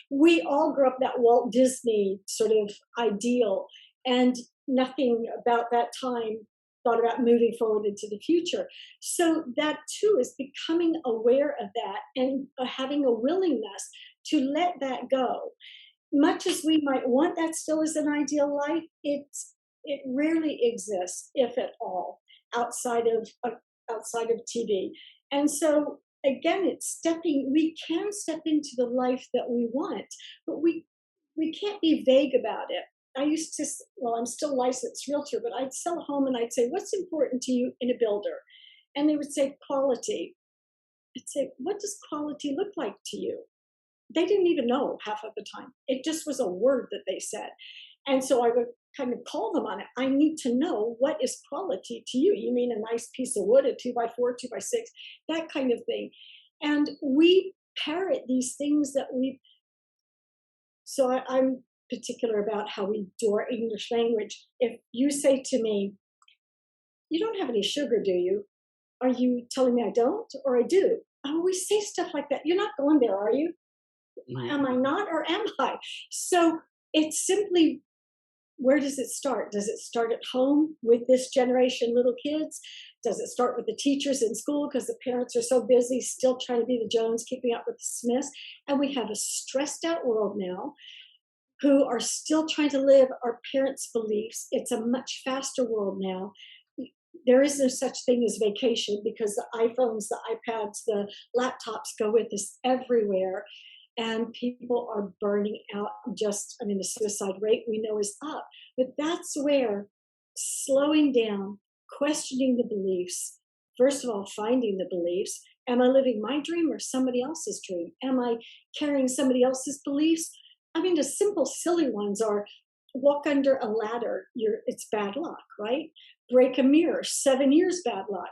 We all grew up that Walt Disney sort of ideal, and nothing about that time thought about moving forward into the future. So that too is becoming aware of that and having a willingness to let that go. Much as we might want that still as an ideal life, it rarely exists, if at all, outside of outside of TV. And so again, it's stepping. We can step into the life that we want, but we can't be vague about it. I used to, well, I'm still a licensed realtor, but I'd sell a home and I'd say, "What's important to you in a builder?" And they would say, "Quality." I'd say, "What does quality look like to you?" They didn't even know half of the time. It just was a word that they said. And so I would kind of call them on it. I need to know, what is quality to you? You mean a nice piece of wood, a 2x4, 2x6, that kind of thing. And we parrot these things that I'm particular about how we do our English language. If you say to me, "You don't have any sugar, do you?" Are you telling me I don't or I do? Oh, we say stuff like that. You're not going there, are you? Mhm. Am I not or am I? So it's simply, where does it start? Does it start at home with this generation, little kids? Does it start with the teachers in school because the parents are so busy still trying to be the Jones, keeping up with the Smiths? And we have a stressed out world now who are still trying to live our parents' beliefs. It's a much faster world now. There is no such thing as vacation because the iPhones, the iPads, the laptops go with us everywhere. And people are burning out. Just, I mean, the suicide rate we know is up. But that's where slowing down, questioning the beliefs, first of all, finding the beliefs. Am I living my dream or somebody else's dream? Am I carrying somebody else's beliefs? I mean, the simple, silly ones are walk under a ladder, it's bad luck, right? Break a mirror, 7 years bad luck.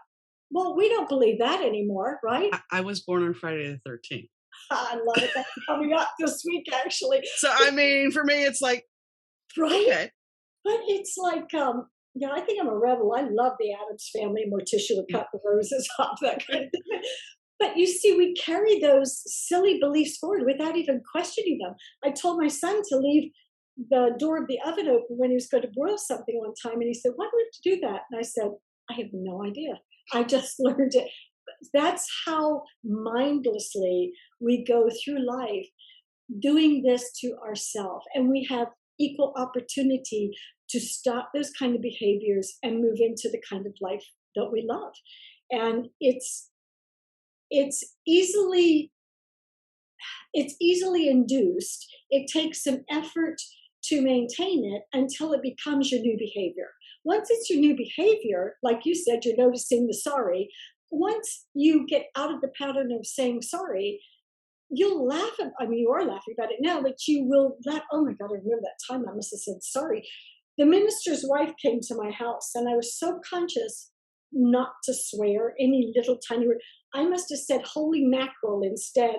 Well, we don't believe that anymore, right? I was born on Friday the 13th. I love it. That's coming up this week, actually. So, I mean, for me, it's like, Right? okay. But it's like, yeah, I think I'm a rebel. I love the Addams Family. Morticia would cut the roses off, that kind of thing. But you see, we carry those silly beliefs forward without even questioning them. I told my son to leave the door of the oven open when he was going to broil something one time, and he said, "Why do we have to do that?" And I said, "I have no idea. I just learned it." That's how mindlessly we go through life doing this to ourselves, and we have equal opportunity to stop those kind of behaviors and move into the kind of life that we love. And it's easily it's easily induced. It takes some effort to maintain it until it becomes your new behavior. Once it's your new behavior, like you said, you're noticing the sorry. Once you get out of the pattern of saying sorry, you'll laugh at, I mean, you are laughing about it now, but you will laugh. Oh my God, I remember that time I must have said sorry. The minister's wife came to my house, and I was so conscious not to swear any little tiny word. I must have said holy mackerel instead.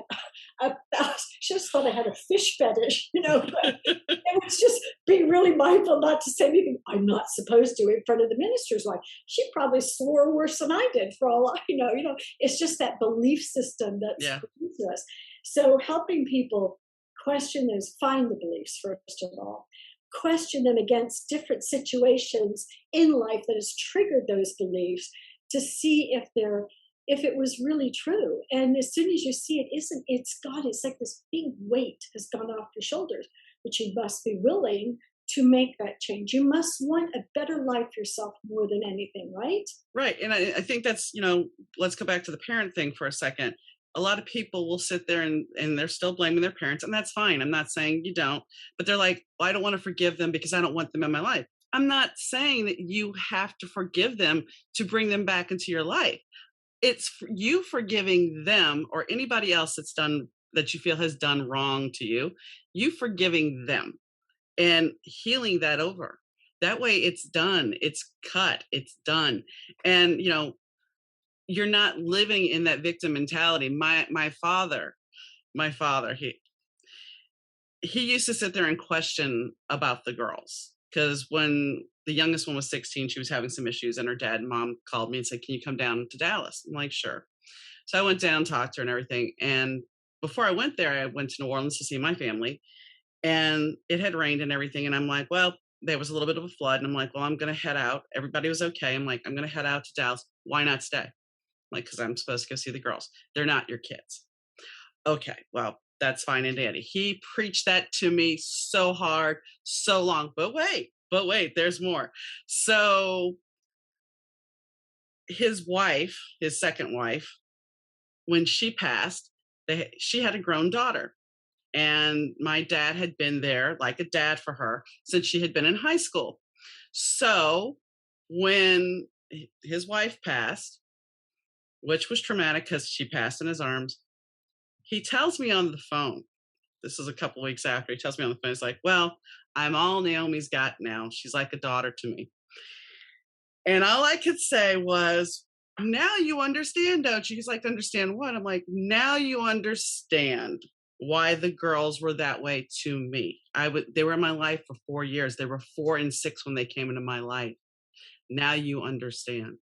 She just thought I had a fish fetish, but it was just being really mindful not to say anything I'm not supposed to in front of the minister's wife. She probably swore worse than I did for all I know. It's just that belief system that's Yeah. put into us. So helping people question those, find the beliefs first of all, question them against different situations in life that has triggered those beliefs to see if it was really true. And as soon as you see it isn't, it's God. It's like this big weight has gone off your shoulders, but you must be willing to make that change. You must want a better life for yourself more than anything, right? Right. And I think that's, let's go back to the parent thing for a second. A lot of people will sit there and they're still blaming their parents, and that's fine. I'm not saying you don't, but they're like, well, I don't want to forgive them because I don't want them in my life. I'm not saying that you have to forgive them to bring them back into your life. It's you forgiving them or anybody else that you feel has done wrong to you, you forgiving them and healing that over. That way it's done, it's cut, it's done. And, you're not living in that victim mentality. My father, he used to sit there and question about the girls. Because when the youngest one was 16, she was having some issues, and her dad and mom called me and said, "Can you come down to Dallas?" I'm like, "Sure." So I went down, talked to her and everything. And before I went there, I went to New Orleans to see my family, and it had rained and everything. And I'm like, well, there was a little bit of a flood. And I'm like, well, I'm going to head out. Everybody was okay. I'm like, I'm going to head out to Dallas. Why not stay? Like, because I'm supposed to go see the girls. They're not your kids. Okay, well, that's fine and dandy. He preached that to me so hard, so long. But wait, there's more. So his wife, his second wife, when she passed, she had a grown daughter. And my dad had been there like a dad for her since she had been in high school. So when his wife passed, which was traumatic because she passed in his arms, he tells me on the phone, this is a couple weeks after, he tells me on the phone, he's like, well, I'm all Naomi's got now. She's like a daughter to me. And all I could say was, now you understand, don't you? He's like, understand what? I'm like, now you understand why the girls were that way to me. They were in my life for 4 years. They were 4 and 6 when they came into my life. Now you understand.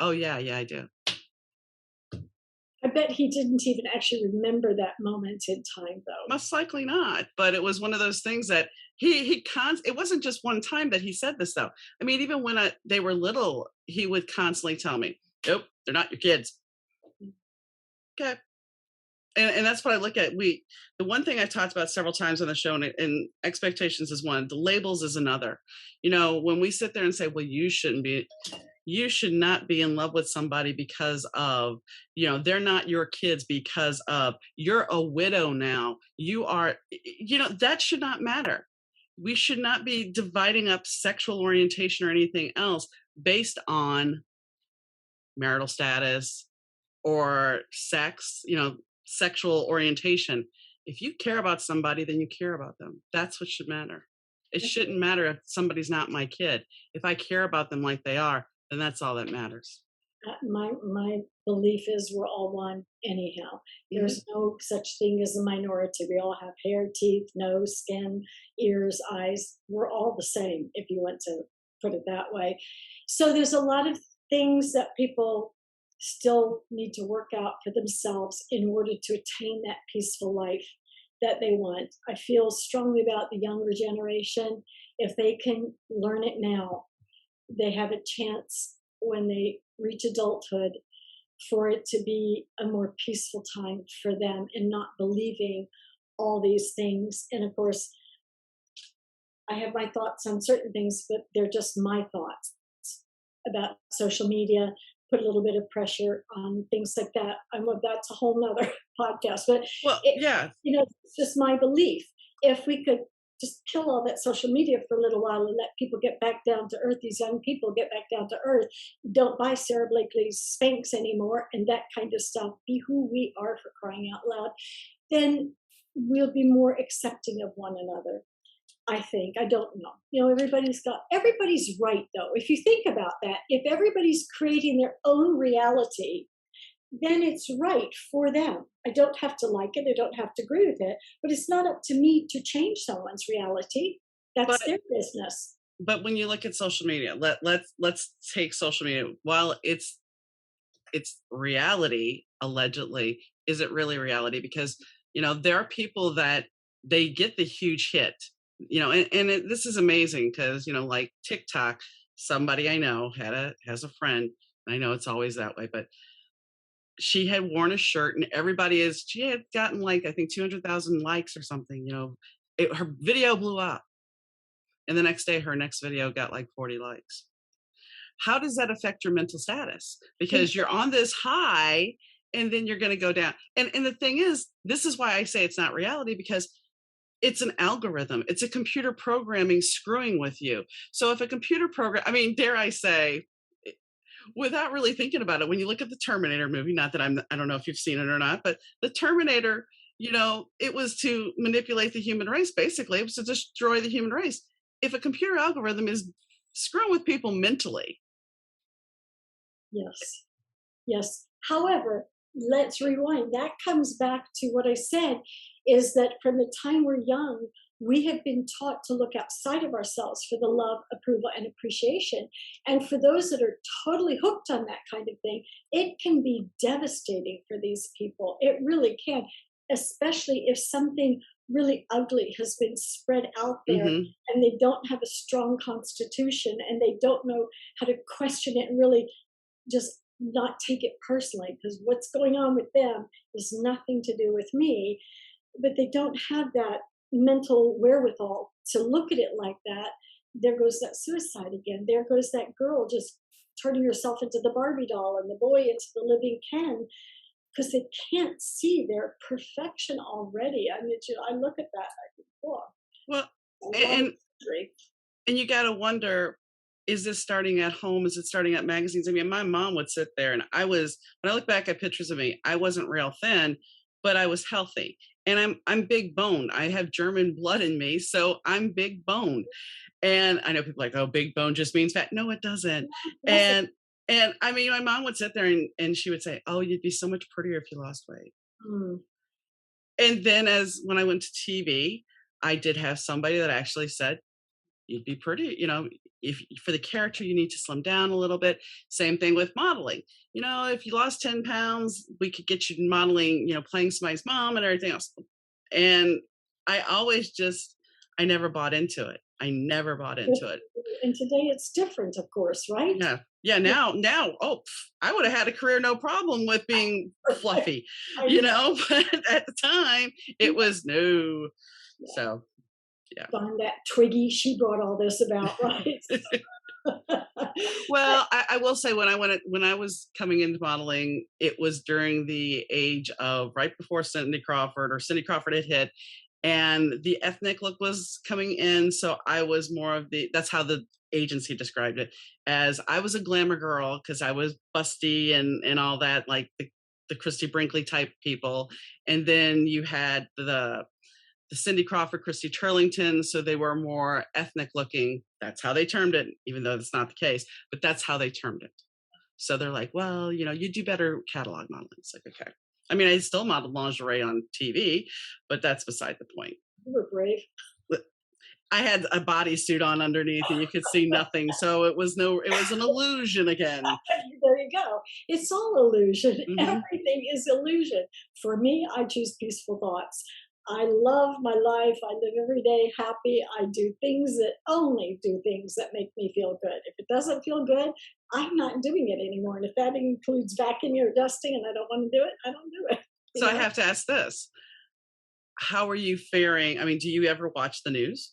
Oh yeah, I do. I bet he didn't even actually remember that moment in time, though. Most likely not, but it was one of those things that it wasn't just one time that he said this though. I mean, even when they were little, he would constantly tell me, nope, they're not your kids. Okay. And that's what I look at. The one thing I've talked about several times on the show, and expectations is one, the labels is another. When we sit there and say, well, you you should not be in love with somebody because of, they're not your kids, because of you're a widow now. You are, that should not matter. We should not be dividing up sexual orientation or anything else based on marital status or sex, sexual orientation. If you care about somebody, then you care about them. That's what should matter. It shouldn't matter if somebody's not my kid. If I care about them like they are, then that's all that matters. My belief is we're all one anyhow. Mhm. There's no such thing as a minority. We all have hair, teeth, nose, skin, ears, eyes. We're all the same, if you want to put it that way. So there's a lot of things that people still need to work out for themselves in order to attain that peaceful life that they want. I feel strongly about the younger generation. If they can learn it now, they have a chance when they reach adulthood for it to be a more peaceful time for them and not believing all these things. And of course, I have my thoughts on certain things, but they're just my thoughts about social media, put a little bit of pressure on things like that. That's a whole nother podcast, but Well, it, yeah, it's just my belief. If we could just kill all that social media for a little while and let people get back down to earth, these young people get back down to earth, don't buy Sarah Blakely's Spanx anymore and that kind of stuff, be who we are for crying out loud, then we'll be more accepting of one another. I think. I don't know. Everybody's right though. If you think about that, if everybody's creating their own reality, then it's right for them. I don't have to like it. I don't have to agree with it, but it's not up to me to change someone's reality. but That's their business. when you look at social media, let's take social media. While it's reality, allegedly, is it really reality? Because there are people that they get the huge hit, this is amazing because like TikTok, somebody I know has a friend, and I know it's always that way, but she had worn a shirt and she had gotten like, I think 200,000 likes or something, her video blew up, and the next day her next video got like 40 likes. How does that affect your mental status? Because you're on this high and then you're going to go down. And the thing is, this is why I say it's not reality, because it's an algorithm. It's a computer programming screwing with you. So if a computer program, I mean, dare I say, without really thinking about it, when you look at the Terminator movie, not that I don't know if you've seen it or not, but the Terminator, it was to manipulate the human race. Basically, it was to destroy the human race. If a computer algorithm is screwing with people mentally. Yes. Yes. However, let's rewind. That comes back to what I said, is that from the time we're young, we have been taught to look outside of ourselves for the love, approval, and appreciation. And for those that are totally hooked on that kind of thing, it can be devastating for these people. It really can, especially if something really ugly has been spread out there Hmm. and they don't have a strong constitution and they don't know how to question it and really just not take it personally, because what's going on with them is nothing to do with me. But they don't have that mental wherewithal to look at it like that. There goes that suicide again. There goes that girl just turning herself into the Barbie doll and the boy into the living Ken, because they can't see their perfection already. I mean, I look at that, I think, oh, Well, a lot of and misery. and you got to wonder, is this starting at home? Is it starting at magazines? I mean, my mom would sit there, and when I look back at pictures of me, I wasn't real thin, but I was healthy. And I'm big boned. I have German blood in me, so I'm big boned. And I know people are like, oh, big bone just means fat. No, it doesn't. Yes, And I mean, my mom would sit there and she would say, oh, you'd be so much prettier if you lost weight. mm, And then when I went to TV, I did have somebody that actually said, you'd be pretty, if for the character, you need to slim down a little bit. Same thing with modeling. If you lost 10 pounds, we could get you modeling, playing somebody's mom and everything else. And I I never bought into it. I never bought into it. and today it's different, of course, right? Yeah. Yeah. Yeah, Now, I would have had a career, no problem with being perfect. fluffy, I know. but at the time it was no. Yeah. So, yeah. Find that Twiggy, she brought all this about, right? Well, I will say when I was coming into modeling, it was during the age of right before Cindy Crawford, or Cindy Crawford had hit, and the ethnic look was coming in. So I was more of the, that's how the agency described it, as I was a glamour girl because I was busty and all that, like the Christy Brinkley type people. And then you had the Cindy Crawford, Christy Turlington, so they were more ethnic looking. That's how they termed it, even though that's not the case, but that's how they termed it. So they're like, well, you do better catalog modeling. It's like, okay. I mean, I still modeled lingerie on TV, but that's beside the point. You were brave. I had a bodysuit on underneath and you could see nothing. So it was an illusion again. There you go. It's all illusion. Hmm. Everything is illusion. For me, I choose peaceful thoughts. I love my life. I live every day happy. I do things that only do things that make me feel good. If it doesn't feel good, I'm not doing it anymore. And if that includes vacuuming or dusting and I don't want to do it, I don't do it. So I have to ask this. How are you faring? I mean, do you ever watch the news?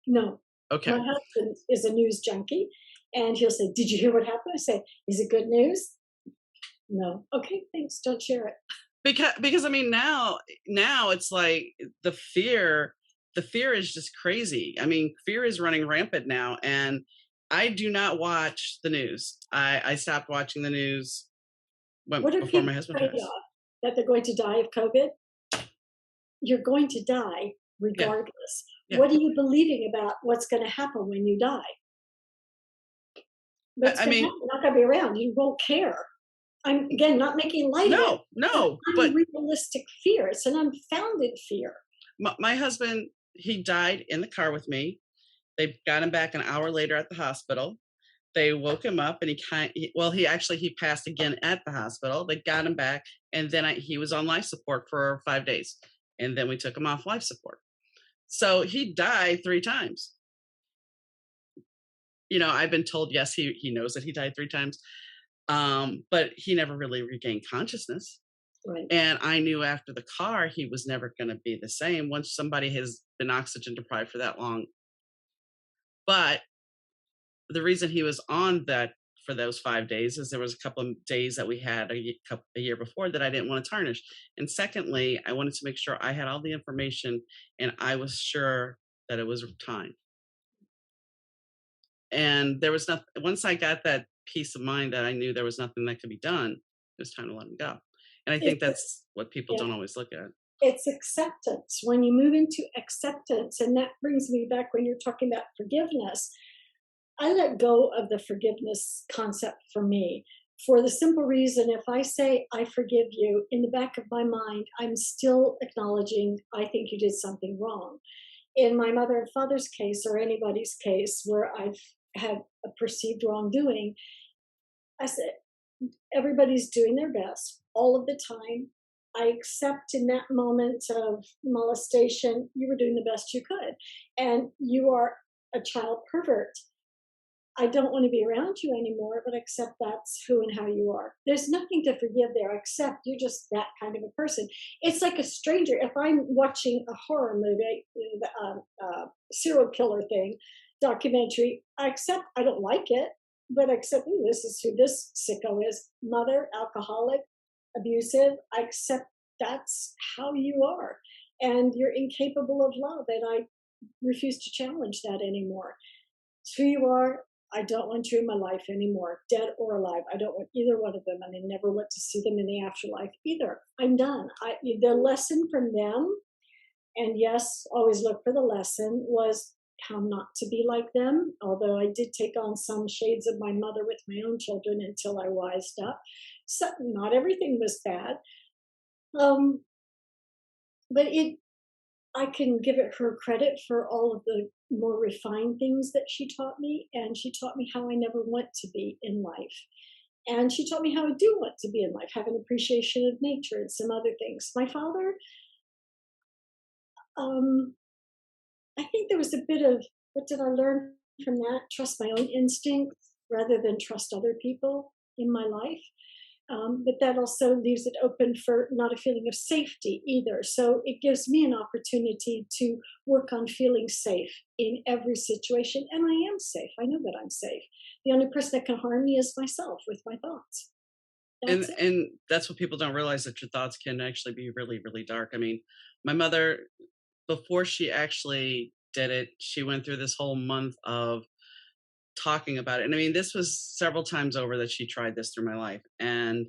No. My Okay. husband is a news junkie and he'll say, "Did you hear what happened?" I say, "Is it good news?" No. Okay, thanks. Don't share it. Because I mean, now it's like the fear is just crazy. I mean, fear is running rampant now, and I do not watch the news. I stopped watching the news What are before people my husband afraid passed. of? That they're going to die of COVID? You're going to die Yeah, regardless. yeah. What are you believing about what's going to happen when you die? What's I going to mean, happen? You're not going to be around. You won't care. I'm again not making light of it. no, It's an no. But unrealistic fear. It's an unfounded fear. my husband, he died in the car with me. They got him back an hour later at the hospital. They woke him up, and he passed again at the hospital. They got him back, and then he was on life support for 5 days, and then we took him off life support. So he died 3 times. I've been told, yes, he knows that he died 3 times, but he never really regained consciousness. Right. And I knew after the car he was never going to be the same once somebody has been oxygen deprived for that long. But the reason he was on that for those 5 days is there was a couple of days that we had a year before that I didn't want to tarnish. And secondly, I wanted to make sure I had all the information and I was sure that it was time. And there was nothing, once I got that peace of mind that I knew there was nothing that could be done, it was time to let him go. And I think It's that's what people yeah. don't always look at. It's acceptance. When you move into acceptance, and that brings me back when you're talking about forgiveness, I let go of the forgiveness concept for me for the simple reason if I say I forgive you, in the back of my mind, I'm still acknowledging I think you did something wrong. In my mother and father's case, or anybody's case where I've had a perceived wrongdoing, I said, everybody's doing their best all of the time. I accept in that moment of molestation, you were doing the best you could. And you are a child pervert. I don't want to be around you anymore, but accept that's who and how you are. There's nothing to forgive there, except you're just that kind of a person. It's like a stranger. If I'm watching a horror movie, serial killer thing, documentary, I accept I don't like it, but I accept, "Ooh, this is who this sicko is. Mother, alcoholic, abusive. I accept that's how you are. And you're incapable of love. And I refuse to challenge that anymore. It's who you are. I don't want you in my life anymore, dead or alive. I don't want either one of them, and I never want to see them in the afterlife either. I'm done. The lesson from them, and yes, always look for the lesson, was how not to be like them. Although I did take on some shades of my mother with my own children until I wised up. So not everything was bad, um, but I can give it her credit for all of the more refined things that she taught me. And she taught me how I never want to be in life. And she taught me how I do want to be in life, have an appreciation of nature and some other things. My father, um, I think there was a bit of, what did I learn from that? Trust my own instincts rather than trust other people in my life. But that also leaves it open for not a feeling of safety either. So it gives me an opportunity to work on feeling safe in every situation. And I am safe. I know that I'm safe. The only person that can harm me is myself with my thoughts. That's it. And that's what people don't realize, that your thoughts can actually be really, really dark. I mean, my mother, before she actually did it, she went through this whole month of talking about it. And I mean, this was several times over that she tried this through my life. And,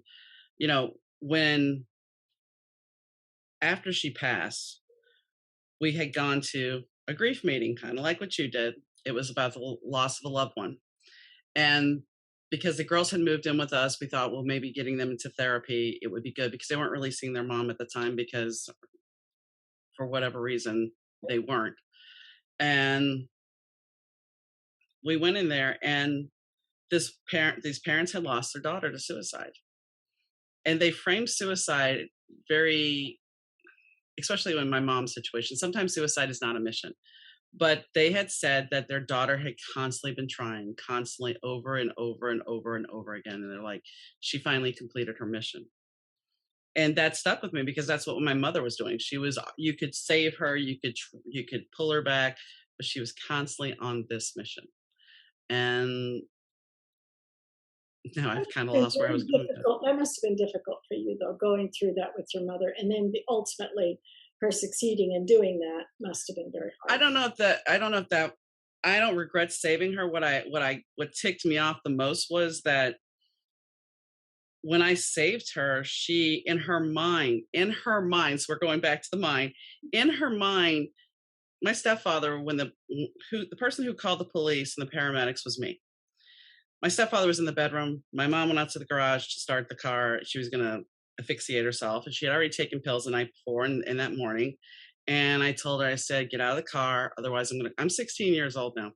you know, when after she passed, we had gone to a grief meeting, kind of like what you did. It was about the loss of a loved one. And because the girls had moved in with us, we thought, well, maybe getting them into therapy, it would be good, because they weren't really seeing their mom at the time, because for whatever reason, they weren't. And we went in there, and these parents had lost their daughter to suicide. And they framed suicide very, especially in my mom's situation. Sometimes suicide is not a mission, but they had said that their daughter had constantly been trying, constantly, over and over and over and over again. And they're like, she finally completed her mission. And that stuck with me, because that's what my mother was doing. She was, you could save her, you could pull her back, but she was constantly on this mission. And now That I've must kind of have been lost where I very was going with that. difficult. That must have been difficult for you, though, going through that with your mother, and then ultimately her succeeding and doing that must have been very I hard. don't know if that, I don't regret saving her. What ticked me off the most was that when I saved her, she, so we're going back to the mind, in her mind, my stepfather, when the person who called the police and the paramedics was me. My stepfather was in the bedroom. My mom went out to the garage to start the car. She was going to asphyxiate herself, and she had already taken pills the night before and that morning. And I told her, I said, get out of the car. Otherwise, I'm 16 years old now,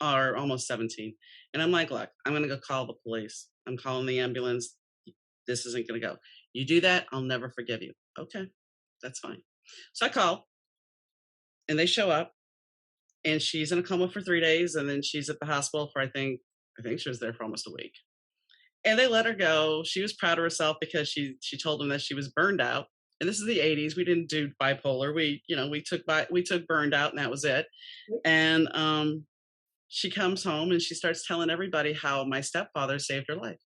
or almost 17. And I'm like, look, I'm going to go call the police. I'm calling the ambulance. This isn't going to go. You do that, I'll never forgive you. Okay, that's fine. So I call, and they show up, and she's in a coma for 3 days. And then she's at the hospital for, I think she was there for almost a week. And they let her go. She was proud of herself, because she told them that she was burned out. And this is the 80s. We didn't do bipolar. We took burned out, and that was it. And she comes home, and she starts telling everybody how my stepfather saved her life.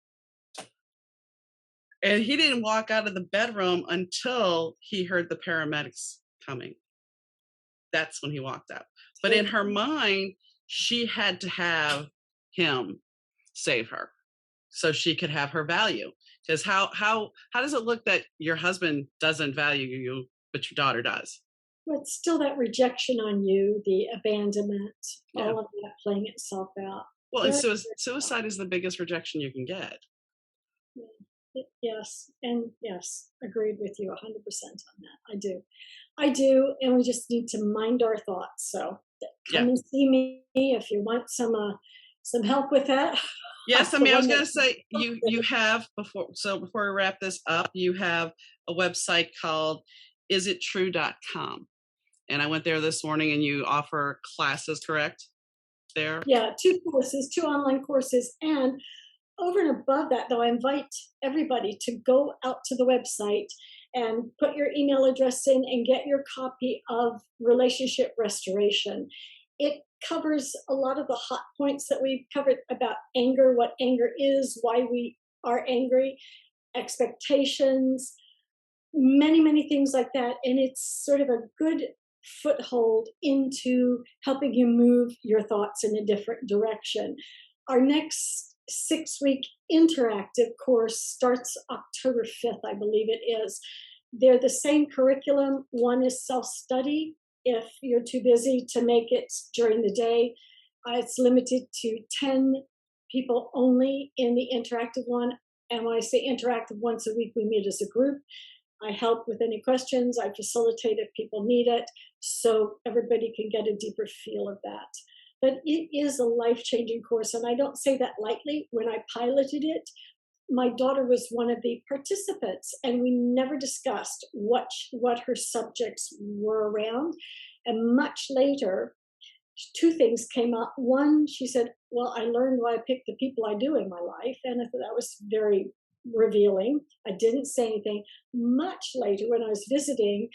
And he didn't walk out of the bedroom until he heard the paramedics coming. That's when he walked out. But in her mind, she had to have him save her so she could have her value. Because how does it look that your husband doesn't value you, but your daughter does? But still, that rejection on you, the abandonment, Yeah. all of that playing itself out. Well, and Very, suicide is the biggest rejection you can get. yes, and yes, agreed with you 100% on that. I do, and we just need to mind our thoughts. So come Yeah. and see me if you want some help with that. I'm Yes, I the mean, I was one going that to say, you have, before we wrap this up, you have a website called isittrue.com. And I went there this morning, and you offer classes, correct? There. yeah, two online courses, and over and above that, though, I invite everybody to go out to the website and put your email address in and get your copy of Relationship Restoration. It covers a lot of the hot points that we've covered about anger, what anger is, why we are angry, expectations, many, many things like that. And it's sort of a good foothold into helping you move your thoughts in a different direction. Our next 6-week interactive course starts October 5th, I believe it is. They're the same curriculum. One is self-study if you're too busy to make it during the day. It's limited to 10 people only in the interactive one. And when I say interactive, once a week we meet as a group. I help with any questions. I facilitate if people need it, so everybody can get a deeper feel of that. But it is a life-changing course, and I don't say that lightly. When I piloted it, my daughter was one of the participants, and we never discussed what her subjects were around. And much later, two things came up. One, she said, well, I learned why I picked the people I do in my life, and I thought that was very revealing. I didn't say anything. Much later, when I was visiting,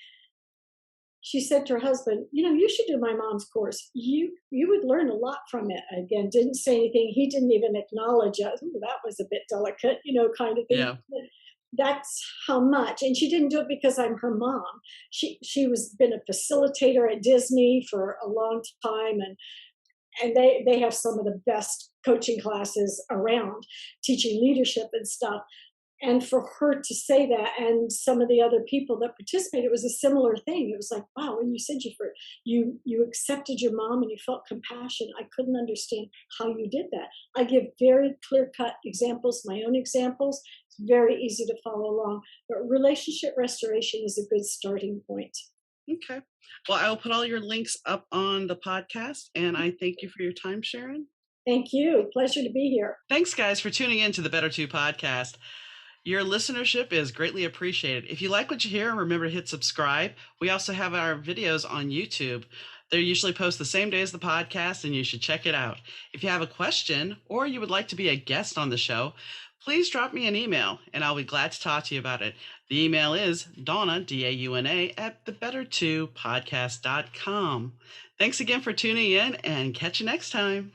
she said to her husband, "You know, you should do my mom's course. You would learn a lot from it." Again, didn't say anything. He didn't even acknowledge us. "Ooh, that was a bit delicate, kind of thing." Yeah. But that's how much. And she didn't do it because I'm her mom. She was been a facilitator at Disney for a long time, and they have some of the best coaching classes around, teaching leadership and stuff. And for her to say that, and some of the other people that participated, it was a similar thing. It was like, wow, when you said you accepted your mom and you felt compassion, I couldn't understand how you did that. I give very clear cut examples, my own examples. It's very easy to follow along, but relationship restoration is a good starting point. Okay. Well, I will put all your links up on the podcast, and I thank you for your time, Sharon. Thank you. Pleasure to be here. Thanks, guys, for tuning in to the Better Two podcast. Your listenership is greatly appreciated. If you like what you hear, remember to hit subscribe. We also have our videos on YouTube. They're usually posted the same day as the podcast, and you should check it out. If you have a question or you would like to be a guest on the show, please drop me an email, and I'll be glad to talk to you about it. The email is Donna, Dauna, at thebettertwopodcast.com. Thanks again for tuning in, and catch you next time.